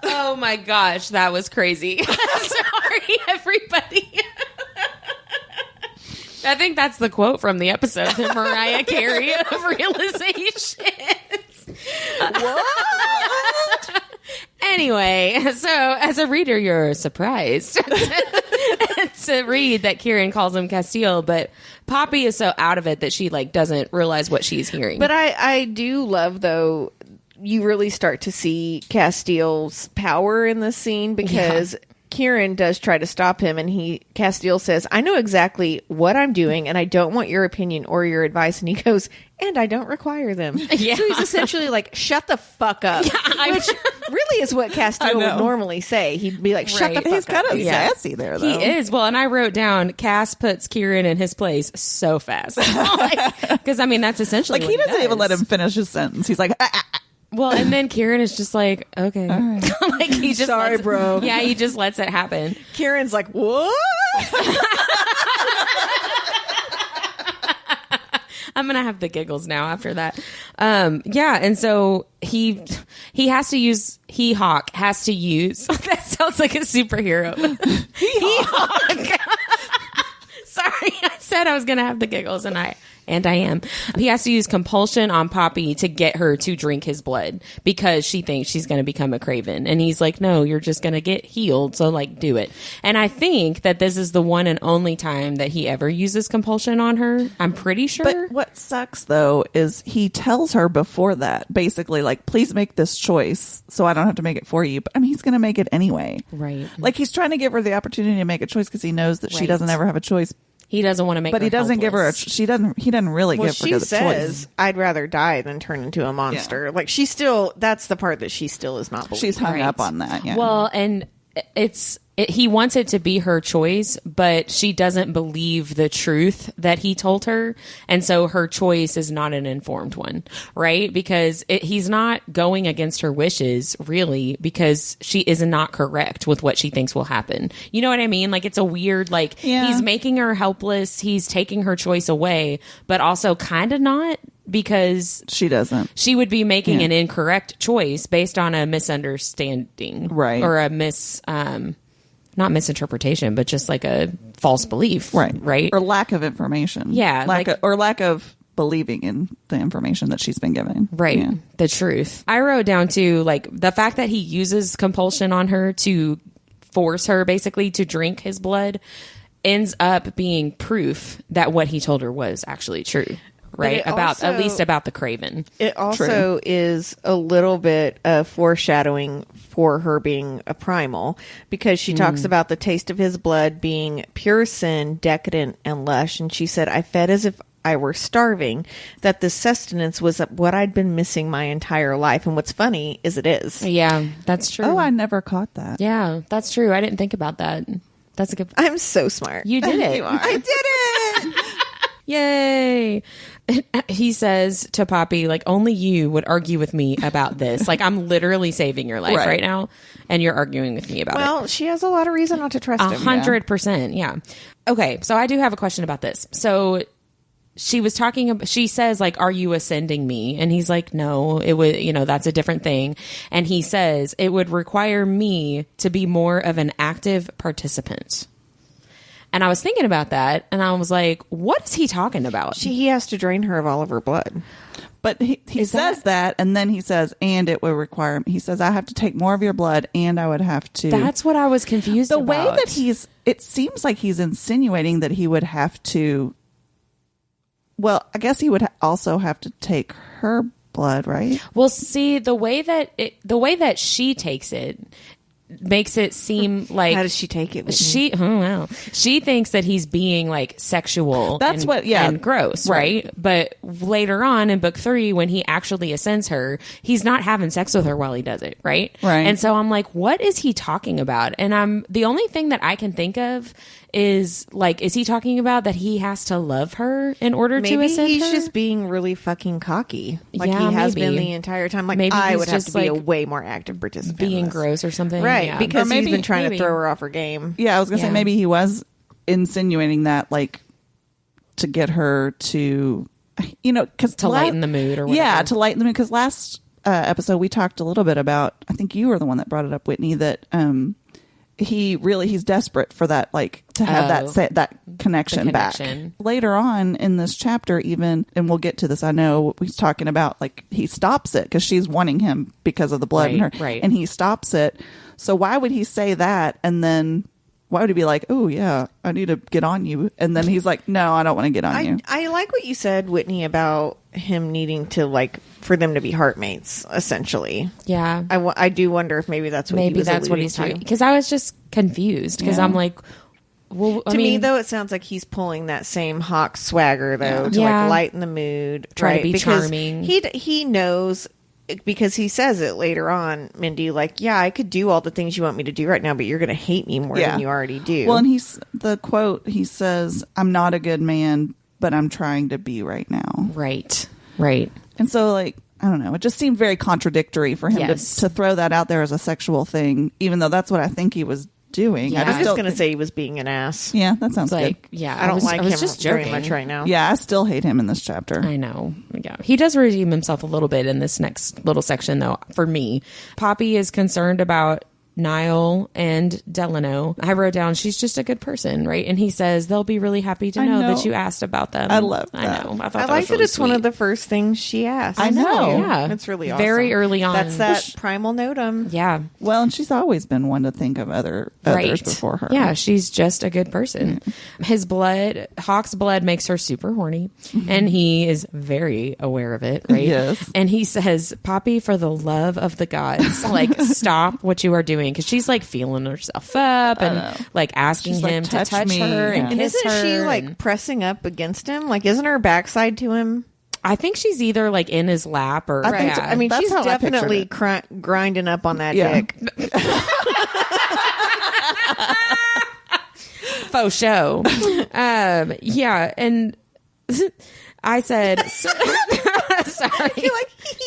Oh my gosh, that was crazy. Sorry, everybody. I think that's the quote from the episode, the Mariah Carey of realizations. What? Anyway, so as a reader, you're surprised to read that Kieran calls him Castile, but Poppy is so out of it that she like doesn't realize what she's hearing. But I do love, though, you really start to see Castile's power in this scene because Kieran does try to stop him, and Castile says, "I know exactly what I'm doing, and I don't want your opinion or your advice." And he goes, "And I don't require them." Yeah. So he's essentially like, "Shut the fuck up," which really is what Castile would normally say. He'd be like, "Shut the fuck up." He's kind of sassy there, though. He is. Well, and I wrote down, Cass puts Kieran in his place so fast. Because, I mean, that's essentially like, what he doesn't does. even let him finish his sentence. He's like, Well, and then Kieran is just like, okay. all right. Like, he just Sorry, lets- bro. Yeah, he just lets it happen. Kieran's like, "What?" I'm gonna have the giggles now after that. Yeah, and so Hawke has to use that sounds like a superhero. Hawke. Sorry, I said I was gonna have the giggles, and I am. He has to use compulsion on Poppy to get her to drink his blood because she thinks she's going to become a craven. And he's like, no, you're just going to get healed. So, like, do it. And I think that this is the one and only time that he ever uses compulsion on her. I'm pretty sure. But what sucks, though, is he tells her before that, basically, like, please make this choice so I don't have to make it for you. But, I mean, he's going to make it anyway. Right. Like, he's trying to give her the opportunity to make a choice because he knows that she Right. doesn't ever have a choice. He doesn't want to make But her he doesn't give her a, helpless. he doesn't really Well, give her she the says, choice. "I'd rather die than turn into a monster." Like, that's the part that she still is not believing. She's hung Right. up on that. Yeah. Well, and he wants it to be her choice, but she doesn't believe the truth that he told her. And so her choice is not an informed one, right? Because he's not going against her wishes, really, because she is not correct with what she thinks will happen. You know what I mean? Like, it's a weird, like, Yeah. he's making her helpless. He's taking her choice away, but also kind of not, because she doesn't. she would be making Yeah. an incorrect choice based on a misunderstanding, Right. Or a not misinterpretation, but just like a false belief, right? Or lack of information. Yeah, lack like- of believing in the information that she's been given. Right. Yeah. The truth. I wrote down too, like, the fact that he uses compulsion on her to force her basically to drink his blood ends up being proof that what he told her was actually true. Right. it About, at also- least about the craven. It also is a little bit of foreshadowing for her being a primal, because she talks about the taste of his blood being pure sin, decadent, and lush. And she said, "I fed as if I were starving, that this sustenance was what I'd been missing my entire life." And what's funny is it is. Yeah, that's true. Oh, I never caught that. Yeah, that's true. I didn't think about that. That's a good. I'm so smart. You did it. You are. I did it. Yay. He says to Poppy, like, only you would argue with me about this. Like, I'm literally saving your life right now, and you're arguing with me about it. Well, she has a lot of reason not to trust him. 100%. Yeah. Okay. So I do have a question about this. So she was talking about, she says, like, are you ascending me? And he's like, no, it would, that's a different thing. And he says it would require me to be more of an active participant. And I was thinking about that, and I was like, what is he talking about? He has to drain her of all of her blood. But he says that, and then he says, and it would require, he says, I have to take more of your blood, and I would have to. That's what I was confused the about. way that it seems like he's insinuating that he would have to, well, I guess he would also have to take her blood, right? Well, see, the way that she takes it makes it seem like, How does she take it? She thinks that he's being like sexual. That's and gross, right? But later on in book 3, when he actually ascends her, he's not having sex with her while he does it, right? Right. And so I'm like, what is he talking about? And the only thing that I can think of is like, is he talking about that he has to love her in order to Maybe ascend he's her? just being really fucking cocky, like Yeah, he has maybe. been the entire time. Like, Maybe I he's would have just, to be a like, way more active participant, in being this. gross or something, right? Yeah. Because Or maybe- he's been trying maybe. to throw her off her game. Yeah, I was gonna Yeah. say maybe he was insinuating that, like, to get her to, because To lighten the mood or whatever. Yeah, to lighten the mood. Because last episode we talked a little bit about. I think you were the one that brought it up, Whitney. That he's desperate for that, like, to have that connection back. Later on in this chapter, even, and we'll get to this. I know he's talking about, like, he stops it because she's wanting him because of the blood in her, right. and he stops it. So why would he say that and then why would he be like, oh yeah, I need to get on you, and then he's like, no, I don't want to get on you. I like what you said, Whitney, about him needing to for them to be heartmates, essentially. Yeah. I do wonder if maybe that's what he's talking, because I was just confused, because I'm like, well, to me though, it sounds like he's pulling that same Hawke swagger though, to like lighten the mood, try to be because charming. He knows, because he says it later on, Mindy, like, yeah, I could do all the things you want me to do right now, but you're going to hate me more than you already do. Well, and the quote, he says, I'm not a good man, but I'm trying to be right now. Right. And so, like, I don't know, it just seemed very contradictory for him to throw that out there as a sexual thing, even though that's what I think he was doing. Yeah. I was just going to say he was being an ass. Yeah, that sounds good. Yeah, I don't like him just very joking. much right now. Yeah, I still hate him in this chapter. I know. Yeah, he does redeem himself a little bit in this next little section, though. For me, Poppy is concerned about Niall and Delano. I wrote down, she's just a good person, right? And he says they'll be really happy to know that you asked about them. I love that. I know. I thought I that like was that really it's sweet. one of the first things she asked. I know. Yeah, it's really awesome. Very early on. That's that primal notum. Yeah. Well, and she's always been one to think of others before her. Yeah, she's just a good person. His blood, Hawke's blood, makes her super horny, and he is very aware of it, right? Yes. And he says, Poppy, for the love of the gods, like, stop what you are doing, because she's like feeling herself up and like asking She's him like, to touch me. her and And kiss isn't her. she and like pressing up against him? Like, isn't her backside to him? I think she's either like in his lap or I think yeah. so. I mean, That's she's how I pictured definitely it. grinding up on that Yeah. dick. faux show. Yeah, and I said, sorry.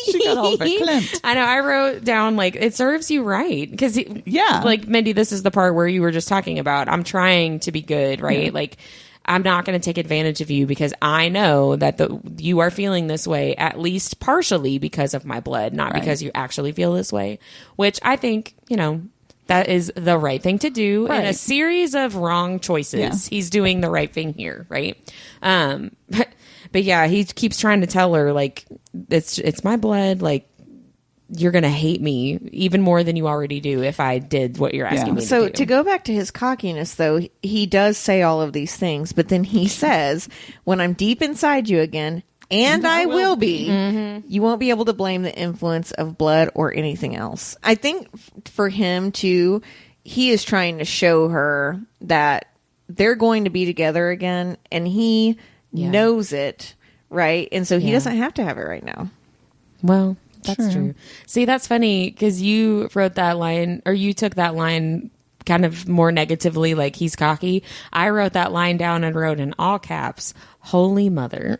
She got all verklempt. I know. I wrote down, like, it serves you right. Because, Yeah. like, Mindy, this is the part where you were just talking about, I'm trying to be good, right? Yeah. Like, I'm not going to take advantage of you because I know that you are feeling this way, at least partially because of my blood, not because you actually feel this way, which I think, that is the right thing to do in a series of wrong choices. Yeah. He's doing the right thing here, right? But yeah, he keeps trying to tell her, like, it's my blood, like, you're going to hate me even more than you already do if I did what you're asking me to do. So to go back to his cockiness, though, he does say all of these things, but then he says, when I'm deep inside you again, and I will be, you won't be able to blame the influence of blood or anything else. I think for him, too, he is trying to show her that they're going to be together again, and he knows it, right? And so he doesn't have to have it right now. Well, that's true. See, that's funny because you wrote that line, or you took that line kind of more negatively, like he's cocky. I wrote that line down and wrote in all caps, Holy Mother.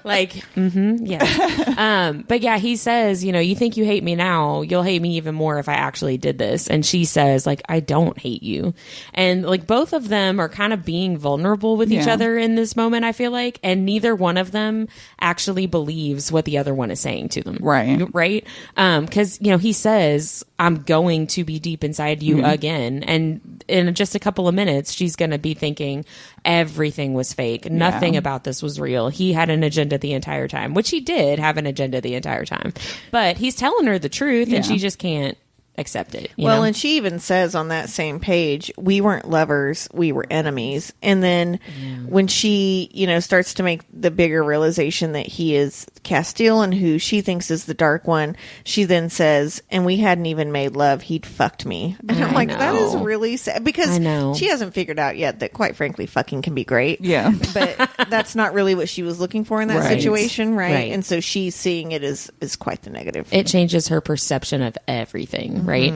Like, yeah. But yeah, he says, you think you hate me now, you'll hate me even more if I actually did this. And she says, like, I don't hate you. And like both of them are kind of being vulnerable with each other in this moment, I feel like. And neither one of them actually believes what the other one is saying to them. Right. Right. Cause he says, I'm going to be deep inside you again. And in just a couple of minutes, she's going to be thinking everything was fake. Nothing about this was real. He had an agenda the entire time, which he did have an agenda the entire time. But he's telling her the truth and she just can't accept it. You know? And she even says on that same page, we weren't lovers, we were enemies. And then when she, starts to make the bigger realization that he is Castile and who she thinks is the dark one, she then says, and we hadn't even made love, he'd fucked me. And I'm like, that is really sad, because she hasn't figured out yet that, quite frankly, fucking can be great. Yeah. But that's not really what she was looking for in that situation, right? And so she's seeing it as quite the negative. It changes her perception of everything, right?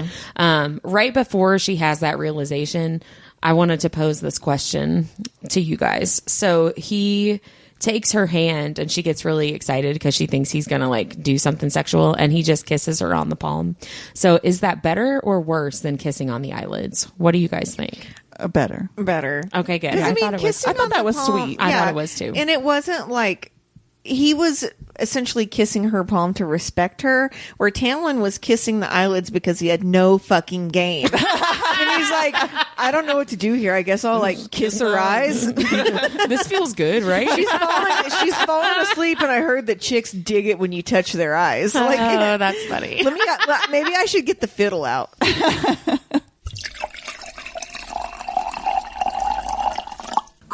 Right before she has that realization, I wanted to pose this question to you guys. So he takes her hand and she gets really excited because she thinks he's gonna like do something sexual, and he just kisses her on the palm. So is that better or worse than kissing on the eyelids? What do you guys think? Better. Okay, good. I thought it was. kissing I thought on that the was palm- sweet. I thought it was too. And it wasn't like he was essentially kissing her palm to respect her, where Tamlin was kissing the eyelids because he had no fucking game. And he's like, I don't know what to do here. I guess I'll like kiss her eyes. This feels good, right? She's falling asleep, and I heard that chicks dig it when you touch their eyes. Like, Oh, that's funny. maybe I should get the fiddle out.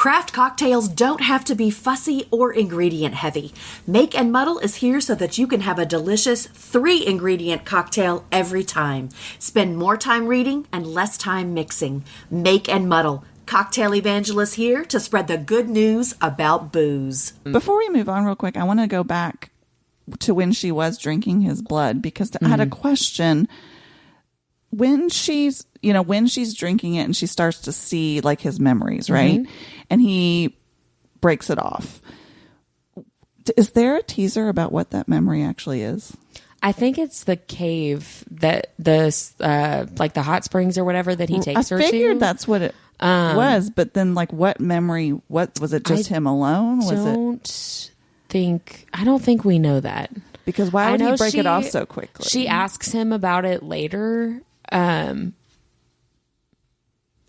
Craft cocktails don't have to be fussy or ingredient heavy. Make and Muddle is here so that you can have a delicious 3-ingredient cocktail every time. Spend more time reading and less time mixing. Make and Muddle. Cocktail evangelist here to spread the good news about booze. Before we move on real quick, I want to go back to when she was drinking his blood, because I had a question. When she's drinking it and she starts to see like his memories, right? And he breaks it off. Is there a teaser about what that memory actually is? I think it's the cave that like the hot springs or whatever that he takes her to. I figured that's what it was, but then like what memory? What was it? Just him alone? I don't think we know that, because why would he break it off so quickly? She asks him about it later.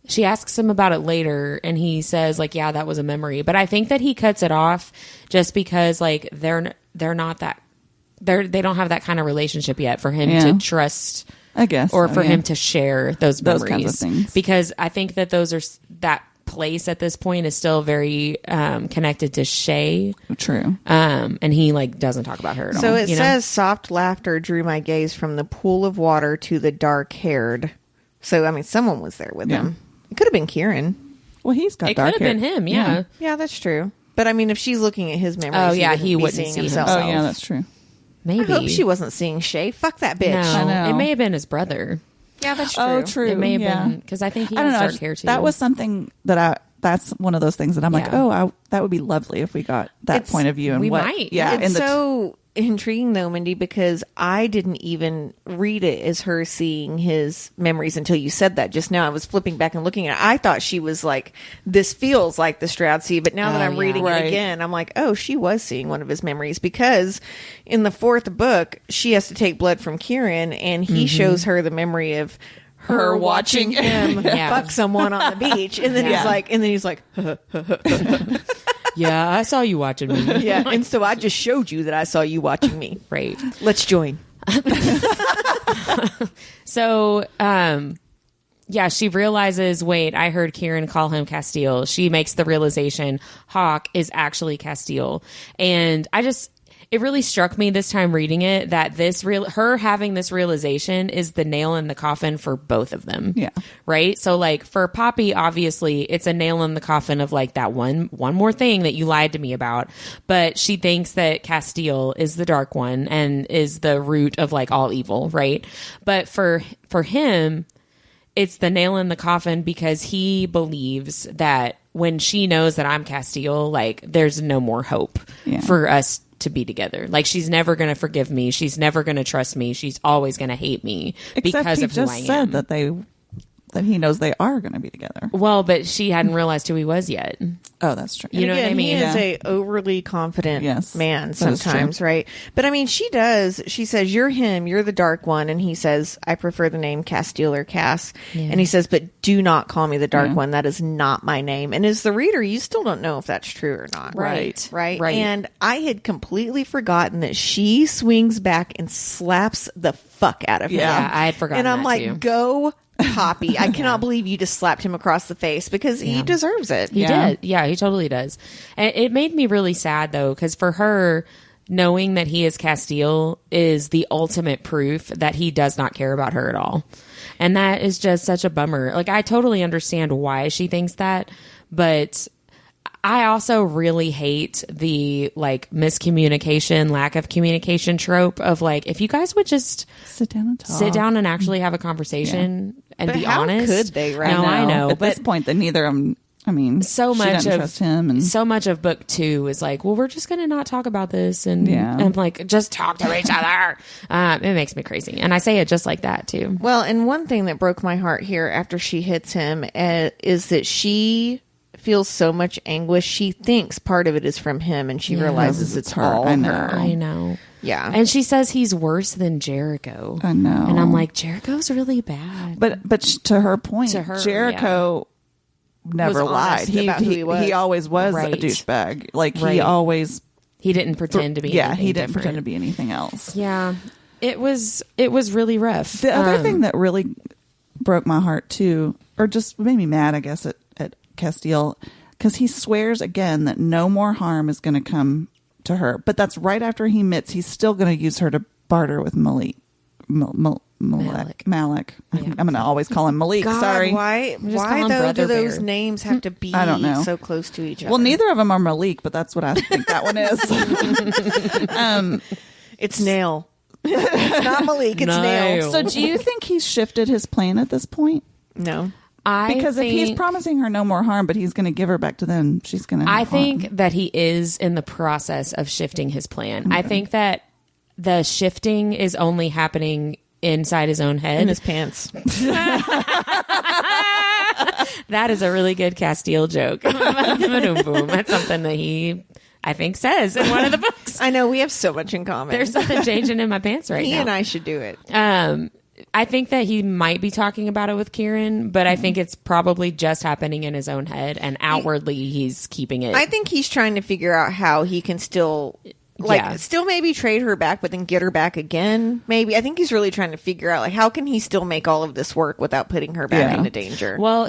She asks him about it later, and he says like, "Yeah, that was a memory." But I think that he cuts it off just because like they don't have that kind of relationship yet for him to trust, I guess, or for him to share those memories. Kinds of things. Because I think that that place at this point is still very connected to Shay. True. And he like doesn't talk about her at all. So it says soft laughter drew my gaze from the pool of water to the dark haired. So I mean, someone was there with him. It could have been Kieran. Well, he's got it dark could have hair. been him. Yeah. Yeah, that's true. But I mean, if she's looking at his memories, he wouldn't see himself. Oh yeah, that's true. Maybe. I hope she wasn't seeing Shay. Fuck that bitch. No, I know. it may have been his brother. Yeah, that's true. Oh, true. It may have been, because I think he has dark hair too. That was something that's one of those things that I'm like, that would be lovely if we got that point of view. And we what, might. Yeah, It's so intriguing though, Mindy, because I didn't even read it as her seeing his memories until you said that just now. I was flipping back and looking at it. I thought she was like, this feels like the Stroudsy, but now that I'm reading it again, I'm like, oh, she was seeing one of his memories, because in the 4th book, she has to take blood from Kieran, and he shows her the memory of her watching him fuck someone on the beach, and then he's like, yeah, I saw you watching me. yeah, and so I just showed you that I saw you watching me. Right. Let's join. So, she realizes, wait, I heard Kieran call him Castile. She makes the realization Hawke is actually Castile. And it really struck me this time reading it that her having this realization is the nail in the coffin for both of them. Yeah. Right. So like for Poppy, obviously it's a nail in the coffin of like that one more thing that you lied to me about. But she thinks that Castile is the dark one and is the root of like all evil. Right. But for him, it's the nail in the coffin because he believes that when she knows that I'm Castile, like there's no more hope for us to be together. Like she's never going to forgive me. She's never going to trust me. She's always going to hate me because of who I am. Said that he knows they are going to be together. Well, but she hadn't realized who he was yet. Oh, that's true. You know what I mean? He is a overly confident man sometimes, right? But I mean, she says, you're him, you're the dark one. And he says, I prefer the name Castile or Cass. Yeah. And he says, but do not call me the dark one. That is not my name. And as the reader, you still don't know if that's true or not. Right. And I had completely forgotten that she swings back and slaps the fuck out of him. Yeah, I had forgotten. And I'm like, too. Go Poppy. I cannot believe you just slapped him across the face, because he deserves it. He did. Yeah, he totally does. And it made me really sad though, because for her, knowing that he is Castile is the ultimate proof that he does not care about her at all. And that is just such a bummer. Like I totally understand why she thinks that, but I also really hate the like miscommunication, lack of communication trope of like, if you guys would just sit down and talk, and actually have a conversation and but be how honest. Could they? Right? No, I know. At this point, then neither of them. I mean, so much of trust him, and so much of book 2 is like, well, we're just going to not talk about this, and like just talk to each other. It makes me crazy, and I say it just like that too. Well, and one thing that broke my heart here after she hits him is that she feels so much anguish. She thinks part of it is from him, and she realizes it's all her. I know. Yeah. And she says he's worse than Jericho. I know. And I'm like, Jericho's really bad. But to her point, Jericho never lied. He always was a douchebag. Like he didn't pretend to be. Yeah, he didn't pretend to be anything else. Yeah, it was really rough. The other thing that really broke my heart too, or just made me mad, I guess, at Castile, because he swears again that no more harm is going to come to her. But that's right after he admits he's still going to use her to barter with Malik. Malik. Yeah. I'm going to always call him Malik. God, sorry. Why though do those names have to be I don't know. so close to each other? Well, neither of them are Malik, but that's what I think that one is. It's Nail. It's not Malik. It's Nail. So do you think he's shifted his plan at this point? No. Because if he's promising her no more harm, but he's going to give her back to them, she's going to I think that he is in the process of shifting his plan. Okay. I think that the shifting is only happening inside his own head. In his pants. That is a really good Castile joke. That's something that he, I think, says in one of the books. I know, we have so much in common. There's something changing in my pants right now. He and I should do it. I think that he might be talking about it with Kieran, but I think it's probably just happening in his own head, and outwardly he's keeping it. I think he's trying to figure out how he can still... still maybe trade her back, but then get her back again. Maybe. I think he's really trying to figure out, how can he still make all of this work without putting her back into danger? Well,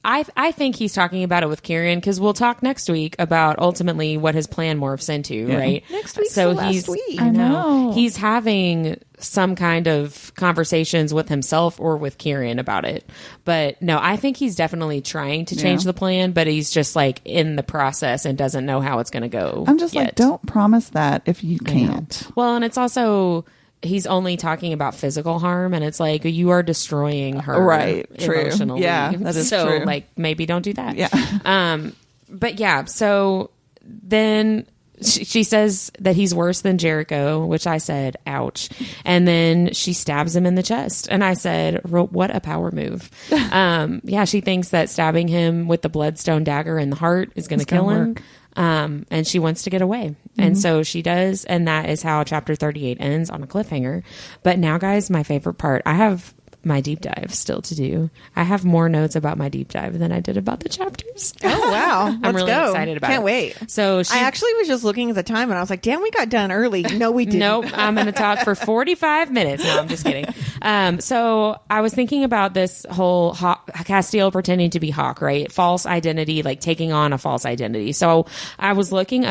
I think he's talking about it with Kieran, because we'll talk next week about ultimately what his plan morphs into, right? Next week's the last week. I know. He's having some kind of conversations with himself or with Kieran about it. But no, I think he's definitely trying to change the plan, but he's just in the process and doesn't know how it's going to go. I'm just don't promise that if you can't. Well, and it's also... he's only talking about physical harm, and it's you are destroying her, right? True. Emotionally. Yeah, that is true. So maybe don't do that. Yeah. But yeah. So then she says that he's worse than Jericho, which I said, ouch. And then she stabs him in the chest, and I said, what a power move. She thinks that stabbing him with the bloodstone dagger in the heart is going to kill him. And she wants to get away. Mm-hmm. And so she does. And that is how chapter 38 ends, on a cliffhanger. But now, guys, my favorite part, I have my deep dive still to do. I have more notes about my deep dive than I did about the chapters. Oh, wow. I'm really excited about it. Can't wait. So I actually was just looking at the time and I was like, damn, we got done early. No, we didn't. Nope. I'm going to talk for 45 minutes. No, I'm just kidding. So I was thinking about this whole Castile pretending to be Hawke, right? False identity, taking on a false identity. So I was looking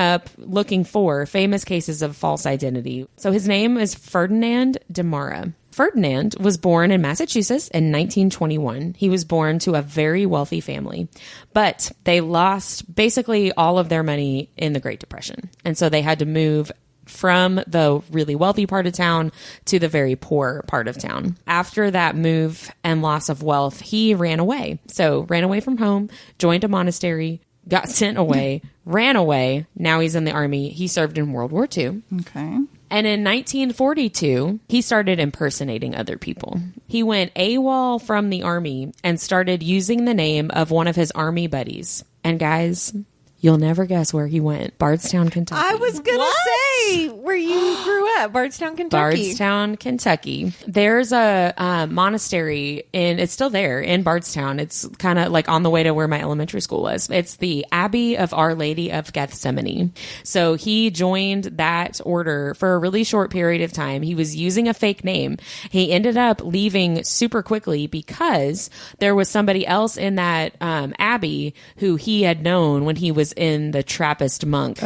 for famous cases of false identity. So his name is Ferdinand Demara. Ferdinand was born in Massachusetts in 1921. He was born to a very wealthy family, but they lost basically all of their money in the Great Depression. And so they had to move from the really wealthy part of town to the very poor part of town. After that move and loss of wealth, he ran away. So ran away from home, joined a monastery, got sent away, ran away. Now he's in the army. He served in World War II. Okay. And in 1942, he started impersonating other people. He went AWOL from the army and started using the name of one of his army buddies. And guys, you'll never guess where he went. Bardstown, Kentucky. I was going to say where you grew up. Bardstown, Kentucky. Bardstown, Kentucky. There's a monastery it's still there in Bardstown. It's kind of on the way to where my elementary school was. It's the Abbey of Our Lady of Gethsemane. So he joined that order for a really short period of time. He was using a fake name. He ended up leaving super quickly because there was somebody else in that abbey who he had known when he was in the Trappist monk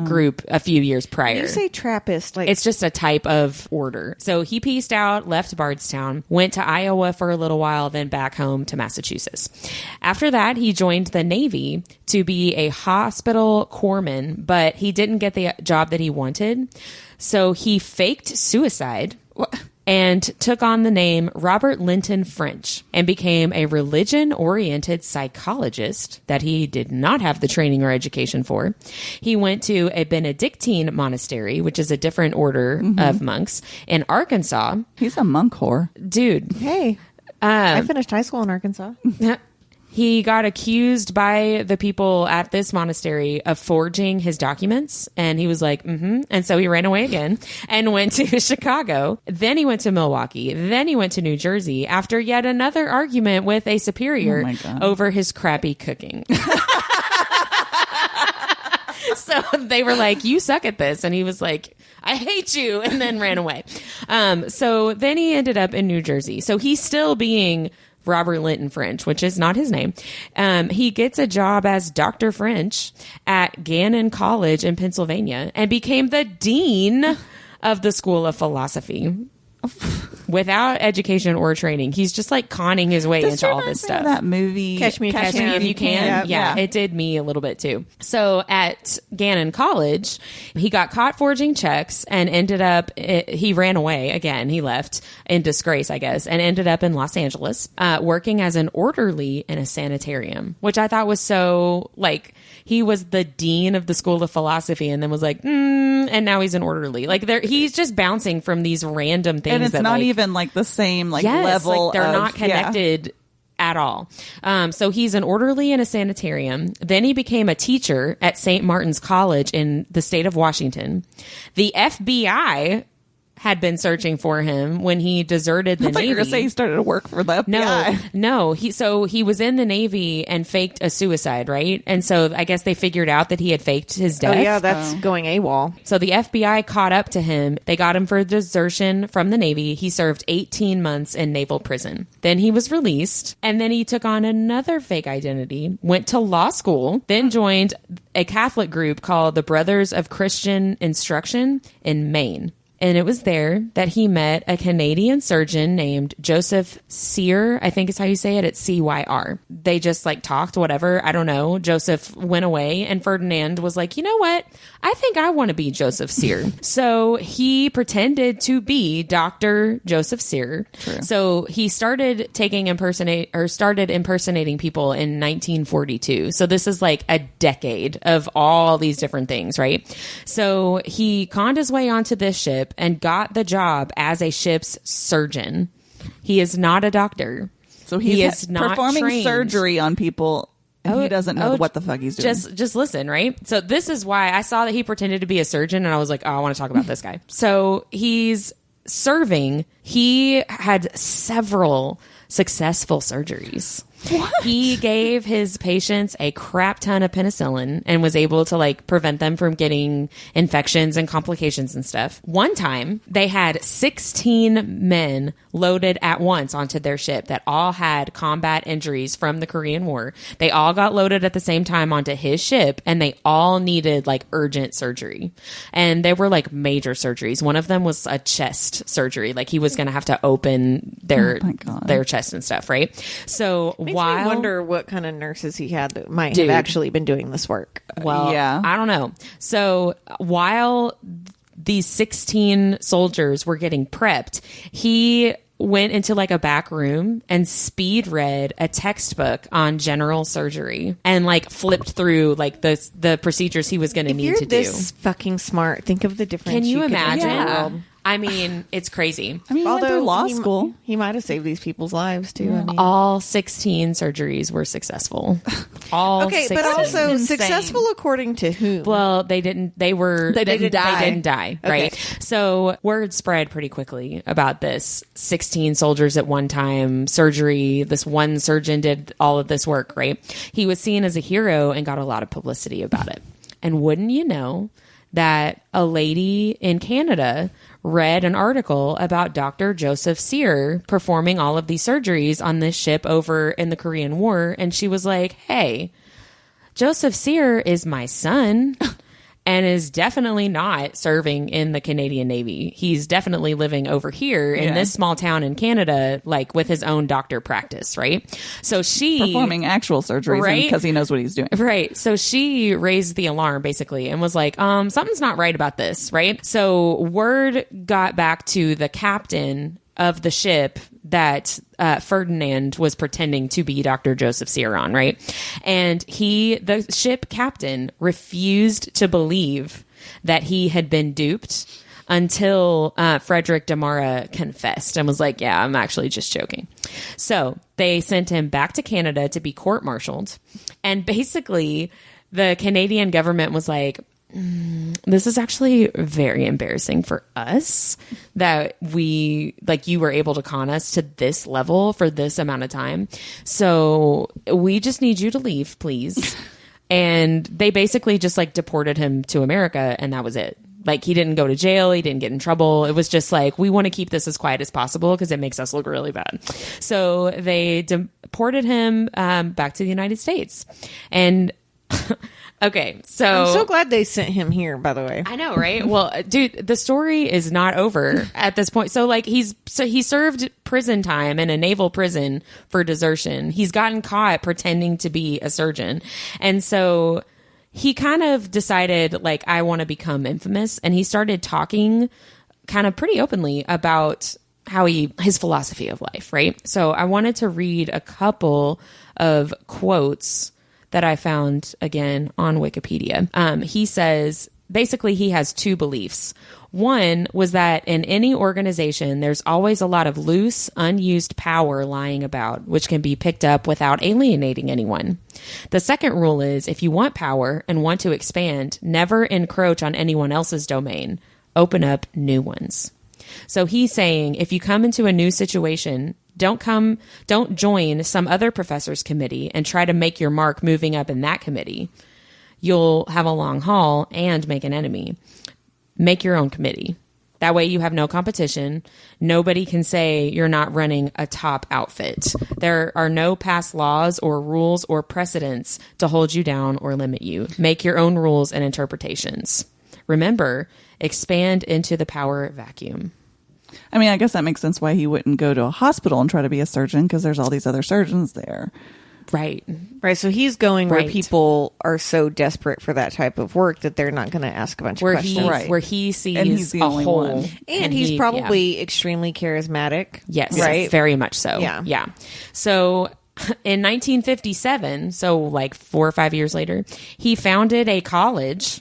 group a few years prior. You say Trappist, it's just a type of order. So he pieced out, left Bardstown, went to Iowa for a little while, then back home to Massachusetts. After that, he joined the Navy to be a hospital corpsman, but he didn't get the job that he wanted. So he faked suicide. And took on the name Robert Linton French and became a religion-oriented psychologist that he did not have the training or education for. He went to a Benedictine monastery, which is a different order of monks, in Arkansas. He's a monk whore. Dude. Hey, I finished high school in Arkansas. He got accused by the people at this monastery of forging his documents. And he was like, And so he ran away again and went to Chicago. Then he went to Milwaukee. Then he went to New Jersey after yet another argument with a superior over his crappy cooking. So they were like, you suck at this. And he was like, I hate you. And then ran away. So then he ended up in New Jersey. So he's still being Robert Linton French, which is not his name. He gets a job as Dr. French at Gannon College in Pennsylvania and became the dean of the School of Philosophy. Without education or training, he's just like conning his way into all this stuff. That movie, Catch Me If You Can. Yeah, it did me a little bit too. So at Gannon College, he got caught forging checks and ended up. He ran away again. He left in disgrace, I guess, and ended up in Los Angeles, working as an orderly in a sanitarium, which I thought was so like. He was the dean of the School of Philosophy and then was like, and now he's an orderly. Like he's just bouncing from these random things. And it's not even like the same level. Like they're not connected at all. So he's an orderly in a sanitarium. Then he became a teacher at St. Martin's College in the state of Washington. The FBI had been searching for him when he deserted the Navy. You were going to say he started to work for the FBI. No. He was in the Navy and faked a suicide, right? And so I guess they figured out that he had faked his death. Oh, yeah, that's going AWOL. So the FBI caught up to him. They got him for desertion from the Navy. He served 18 months in naval prison. Then he was released, and then he took on another fake identity, went to law school, then joined a Catholic group called the Brothers of Christian Instruction in Maine. And it was there that he met a Canadian surgeon named Joseph Cyr. I think is how you say it. It's Cyr. They just like talked, whatever. I don't know. Joseph went away and Ferdinand was like, you know what? I think I want to be Joseph Cyr. So he pretended to be Dr. Joseph Cyr. True. So he started impersonating people in 1942. So this is like a decade of all these different things, right? So he conned his way onto this ship and got the job as a ship's surgeon. He is not a doctor. So he is not performing trained. Surgery on people. And he doesn't know what the fuck he's doing. Just listen, right? So this is why I saw that he pretended to be a surgeon and I was like, oh, I want to talk about this guy. So he's serving. He had several successful surgeries. What? He gave his patients a crap ton of penicillin and was able to like prevent them from getting infections and complications and stuff. One time they had 16 men loaded at once onto their ship that all had combat injuries from the Korean War. They all got loaded at the same time onto his ship and they all needed like urgent surgery. And they were like major surgeries. One of them was a chest surgery. Like he was going to have to open their chest and stuff, right? So Makes me wonder what kind of nurses he had that might have actually been doing this work. Well, yeah. I don't know. So while these 16 soldiers were getting prepped, he went into like a back room and speed read a textbook on general surgery and like flipped through like the procedures he was going to need to do. If you're this fucking smart, think of the difference. Can you imagine? Yeah. I mean, it's crazy. I mean, he went through law school. He might have saved these people's lives too. I mean. All 16 surgeries were successful. All okay, 16. but also successful according to whom? Well, they didn't die. They didn't die, right? Okay. So word spread pretty quickly about this. 16 soldiers at one time, surgery. This one surgeon did all of this work, right? He was seen as a hero and got a lot of publicity about it. And wouldn't you know that a lady in Canada read an article about Dr. Joseph Cyr performing all of these surgeries on this ship over in the Korean War. And she was like, hey, Joseph Cyr is my son and is definitely not serving in the Canadian Navy. He's definitely living over here in this small town in Canada, like with his own doctor practice, right? So she... performing actual surgeries, right? Because he knows what he's doing. Right. So she raised the alarm, basically, and was like, something's not right about this, right? So word got back to the captain of the ship that Ferdinand was pretending to be Dr. Joseph Cyr on, right? And the ship captain refused to believe that he had been duped until Frederick Demara confessed and was like, yeah, I'm actually just joking. So they sent him back to Canada to be court-martialed. And basically, the Canadian government was like, this is actually very embarrassing for us that you were able to con us to this level for this amount of time. So we just need you to leave, please. And they basically just like deported him to America and that was it. Like, he didn't go to jail. He didn't get in trouble. It was just like, we want to keep this as quiet as possible because it makes us look really bad. So they deported him back to the United States. And okay, so I'm so glad they sent him here, by the way. I know, right? Well, dude, the story is not over at this point. So like, he served prison time in a naval prison for desertion. He's gotten caught pretending to be a surgeon. And so he kind of decided, like, I want to become infamous. And he started talking kind of pretty openly about how his philosophy of life, right? So I wanted to read a couple of quotes that I found, again, on Wikipedia. He says, basically, he has two beliefs. One was that in any organization, there's always a lot of loose, unused power lying about, which can be picked up without alienating anyone. The second rule is, if you want power and want to expand, never encroach on anyone else's domain. Open up new ones. So he's saying, if you come into a new situation, don't join some other professor's committee and try to make your mark moving up in that committee. You'll have a long haul and make an enemy. Make your own committee. That way you have no competition. Nobody can say you're not running a top outfit. There are no past laws or rules or precedents to hold you down or limit you. Make your own rules and interpretations. Remember, expand into the power vacuum. I mean, I guess that makes sense why he wouldn't go to a hospital and try to be a surgeon, because there's all these other surgeons there. Right. Right. So he's going Right. where people are so desperate for that type of work that they're not going to ask a bunch of questions. Where he sees And he's the a only hole. one. And he's probably extremely charismatic. Yes, Right. very much so. Yeah. So in 1957, so like 4 or 5 years later, he founded a college.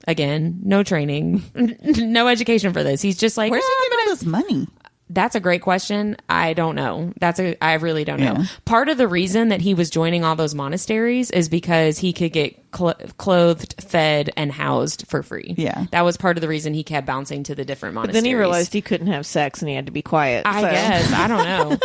Again, no training, no education for this. He's just like, Where's he getting all this money? That's a great question. I don't know. I really don't know. Yeah. Part of the reason that he was joining all those monasteries is because he could get clothed, fed, and housed for free. Yeah. That was part of the reason he kept bouncing to the different But monasteries. then he realized he couldn't have sex and he had to be quiet. I so. guess. I don't know.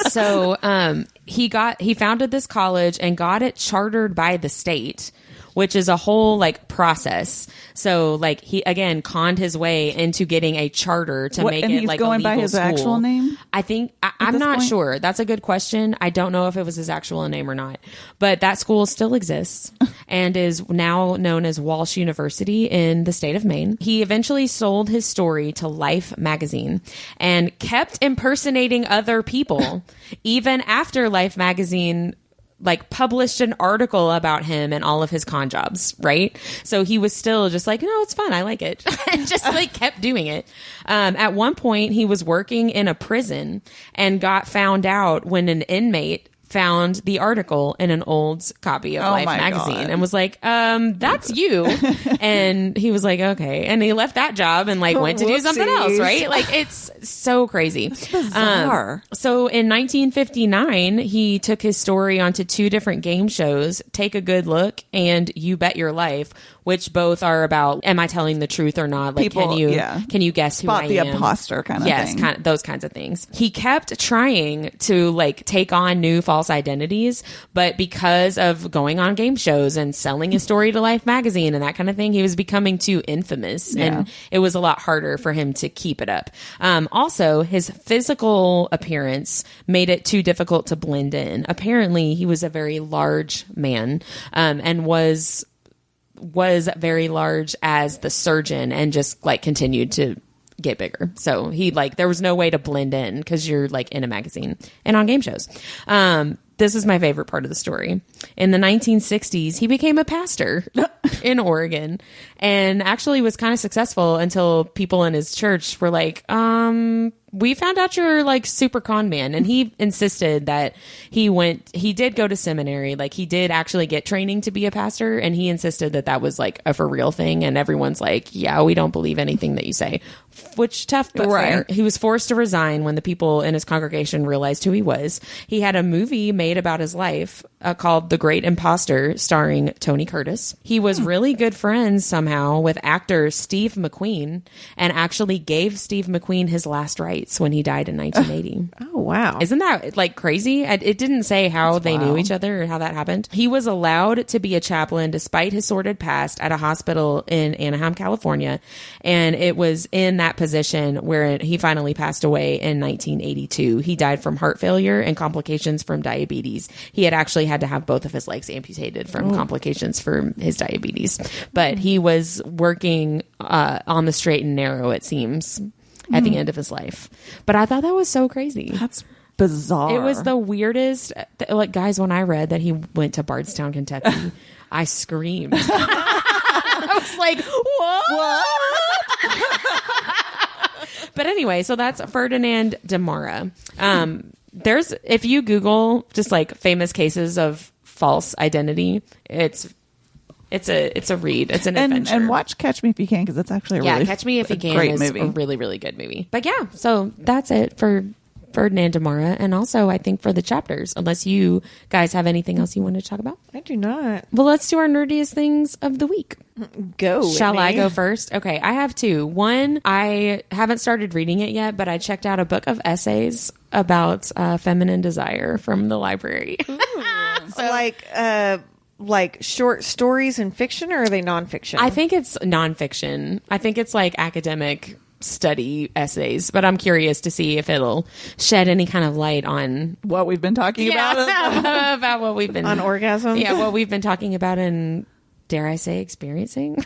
So he founded this college and got it chartered by the state, which is a whole like process. So like he again conned his way into getting a charter to make and it he's like going a legal by his school. actual name? I think I'm this not point? sure. That's a good question. I don't know if it was his actual name or not. But that school still exists and is now known as Walsh University in the state of Maine. He eventually sold his story to Life magazine and kept impersonating other people even after Life magazine like published an article about him and all of his con jobs, right? So he was still just like, no, it's fun. I like it. And just like kept doing it. At one point he was working in a prison and got found out when an inmate found the article in an old copy of Life my magazine God. and was like, that's you. And he was like, okay. And he left that job and like went to do something else, Whoopsies. right? Like it's so crazy. Bizarre. So in 1959, he took his story onto 2 different game shows, Take a Good Look and You Bet Your Life, which both are about, am I telling the truth or not? Like, People- can you guess who Spot I the am? imposter kind of Yes, thing. those kinds of things. He kept trying to like take on new false identities, but because of going on game shows and selling his story to Life magazine and that kind of thing, he was becoming too infamous and it was a lot harder for him to keep it up. Also, his physical appearance made it too difficult to blend in. Apparently, he was a very large man and was very large as the surgeon and just like continued to get bigger. So he like, there was no way to blend in because you're like in a magazine and on game shows. This is my favorite part of the story. In the 1960s, he became a pastor in Oregon and actually was kind of successful until people in his church were like, we found out you're like super con man. And he insisted that he did go to seminary. Like he did actually get training to be a pastor. And he insisted that that was like a for real thing. And everyone's like, yeah, we don't believe anything that you say. which tough but fair. Right. He was forced to resign when the people in his congregation realized who he was. He had a movie made about his life called The Great Imposter, starring Tony Curtis. He was really good friends somehow with actor Steve McQueen, and actually gave Steve McQueen his last rites when he died in 1980. Oh, wow. Isn't that like crazy? It didn't say how they knew each other or how that happened. He was allowed to be a chaplain despite his sordid past at a hospital in Anaheim, California. And it was in that position where he finally passed away in 1982. He died from heart failure and complications from diabetes. He had actually had to have both of his legs amputated from complications from his diabetes. But he was working on the straight and narrow, it seems, at the end of his life. But I thought that was so crazy. That's bizarre. It was the weirdest. Like, guys, when I read that he went to Bardstown, Kentucky, I screamed. I was like, what? But anyway, so that's Ferdinand Demara. There's, if you Google just like famous cases of false identity, it's a read. It's an adventure. And watch Catch Me If You Can, because it's actually a really Catch Me If You Can great is movie. a really, really good movie. But yeah, so that's it for Ferdinand Demara, and also I think for the chapters, unless you guys have anything else you want to talk about. I do not. Well, let's do our nerdiest things of the week. Go. Shall Whitney. I go first? Okay, I have two. One, I haven't started reading it yet, but I checked out a book of essays about feminine desire from the library. Like short stories and fiction, or are they nonfiction? I think it's nonfiction. I think it's like academic study essays, but I'm curious to see if it'll shed any kind of light on What we've been talking about. about what we've been on orgasm. Yeah, what we've been talking about and, dare I say, experiencing.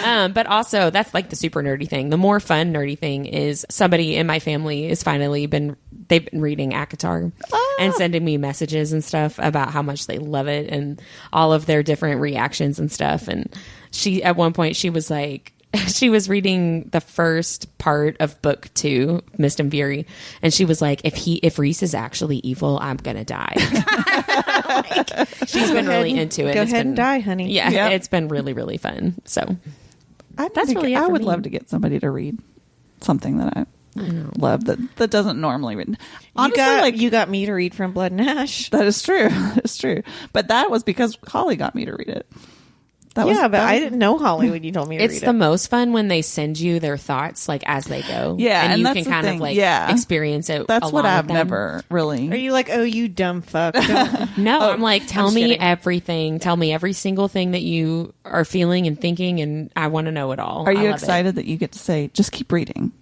But also, that's like the super nerdy thing. The more fun nerdy thing is somebody in my family is finally they've been reading ACOTAR and sending me messages and stuff about how much they love it and all of their different reactions and stuff. And at one point she was like, she was reading the first part of book 2, Mist and Fury, and she was like, if Reese is actually evil, I'm gonna die. She's been really into it. Go ahead and die, honey. Yeah, Yep. It's been really, really fun. So That's really it I for would me. love to get somebody to read something that I love that doesn't normally read. Honestly, You got me to read From Blood and Ash. that is true. That is true. But that was because Holly got me to read it. I didn't know Holly when you told me to it's read the it. most fun when they send you their thoughts like as they go. Yeah, and and you that's can the kind thing. of like Yeah. experience it. That's what along I've with them. never really. Are you like, oh, you dumb fuck? Don't- No, I'm like, tell just me kidding. everything. Tell me every single thing that you are feeling and thinking, and I want to know it all. Are I you love it. excited that you get to say, just keep reading?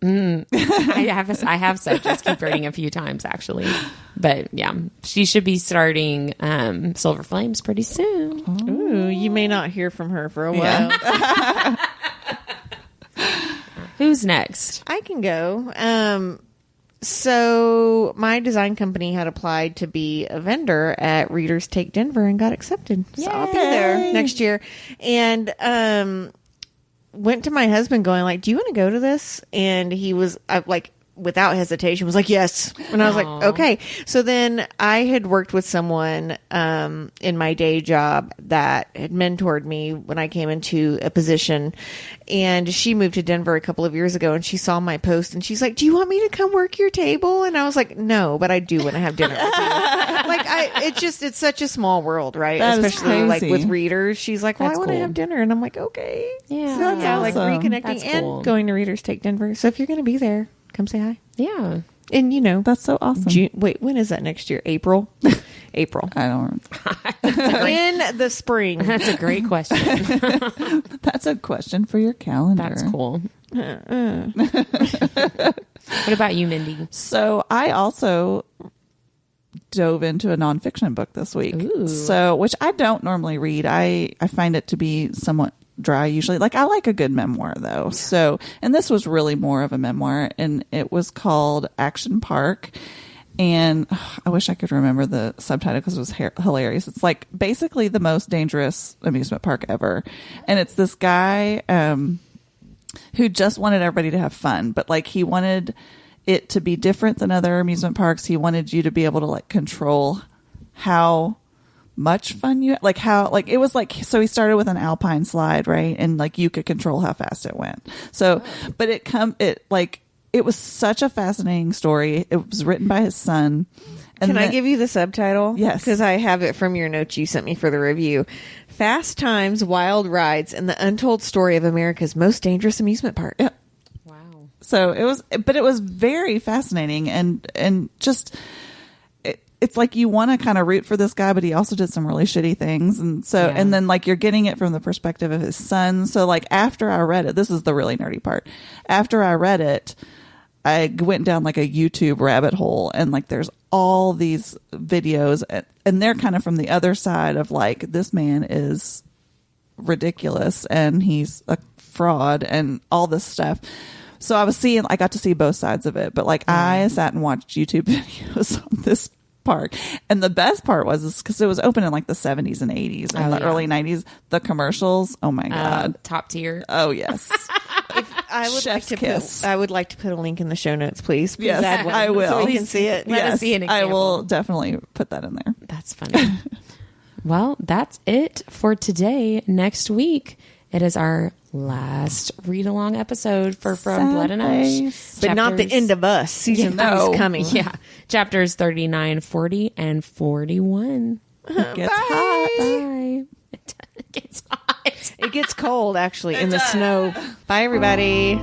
I have said just keep reading a few times actually, but yeah, she should be starting Silver Flames pretty soon. Ooh, you may not hear from her for a while. Who's next? I can go. So my design company had applied to be a vendor at Readers Take Denver and got accepted. So I'll be there next year. And went to my husband going like, do you want to go to this? And he was like, without hesitation was like, yes. And I was like, okay. So then I had worked with someone in my day job that had mentored me when I came into a position, and she moved to Denver a couple of years ago, and she saw my post and she's like, do you want me to come work your table? And I was like, no, but I do want to have dinner with you. Like it's such a small world, right? That is Especially like crazy. with readers. She's like, well, That's I want to cool. have dinner. And I'm like, okay. Yeah. So That's yeah, like awesome. reconnecting That's cool. and going to Readers Take Denver. So if you're going to be there, come say hi. Yeah. And That's so awesome. June, wait, when is that next year? April? April. I don't. In the spring. That's a great question. That's a question for your calendar. That's cool. What about you, Mindy? So I also dove into a nonfiction book this week. Ooh. So, which I don't normally read. I find it to be somewhat dry usually. Like I like a good memoir though. So, and this was really more of a memoir, and it was called Action Park. And I wish I could remember the subtitle because it was hilarious. It's like basically the most dangerous amusement park ever. And it's this guy who just wanted everybody to have fun, but like he wanted it to be different than other amusement parks. He wanted you to be able to like control how much fun you like how like it was like so he started with an alpine slide, right? And like you could control how fast it went. So but it was such a fascinating story. It was written by his son. And Can I give you the subtitle? Yes. Because I have it from your notes you sent me for the review. Fast Times, Wild Rides, and the Untold Story of America's Most Dangerous Amusement Park. Yep. Wow. So it was very fascinating and just it's like you want to kind of root for this guy, but he also did some really shitty things. And so, Yeah. and then like you're getting it from the perspective of his son. So like after I read it, this is the really nerdy part. After I read it, I went down like a YouTube rabbit hole and like there's all these videos and they're kind of from the other side of like, this man is ridiculous and he's a fraud and all this stuff. So I got to see both sides of it, but like I sat and watched YouTube videos on this park. And the best part was because it was open in like the 70s and 80s and the early 90s, the commercials. Oh my God. Top tier. Oh yes. I would Chef's like to kiss. put. I would like to put a link in the show notes, please. Please Yes, add one I will. so we can see it. Let us Yes, see an I example. will definitely put that in there. That's funny. Well, that's it for today. Next week, it is our last read-along episode for From Blood and Ash. But not the end of us. Season 3 is coming. Yeah. Chapters 39, 40, and 41. It gets hot. Bye. It gets hot. It gets cold, actually, in the snow. Bye, everybody.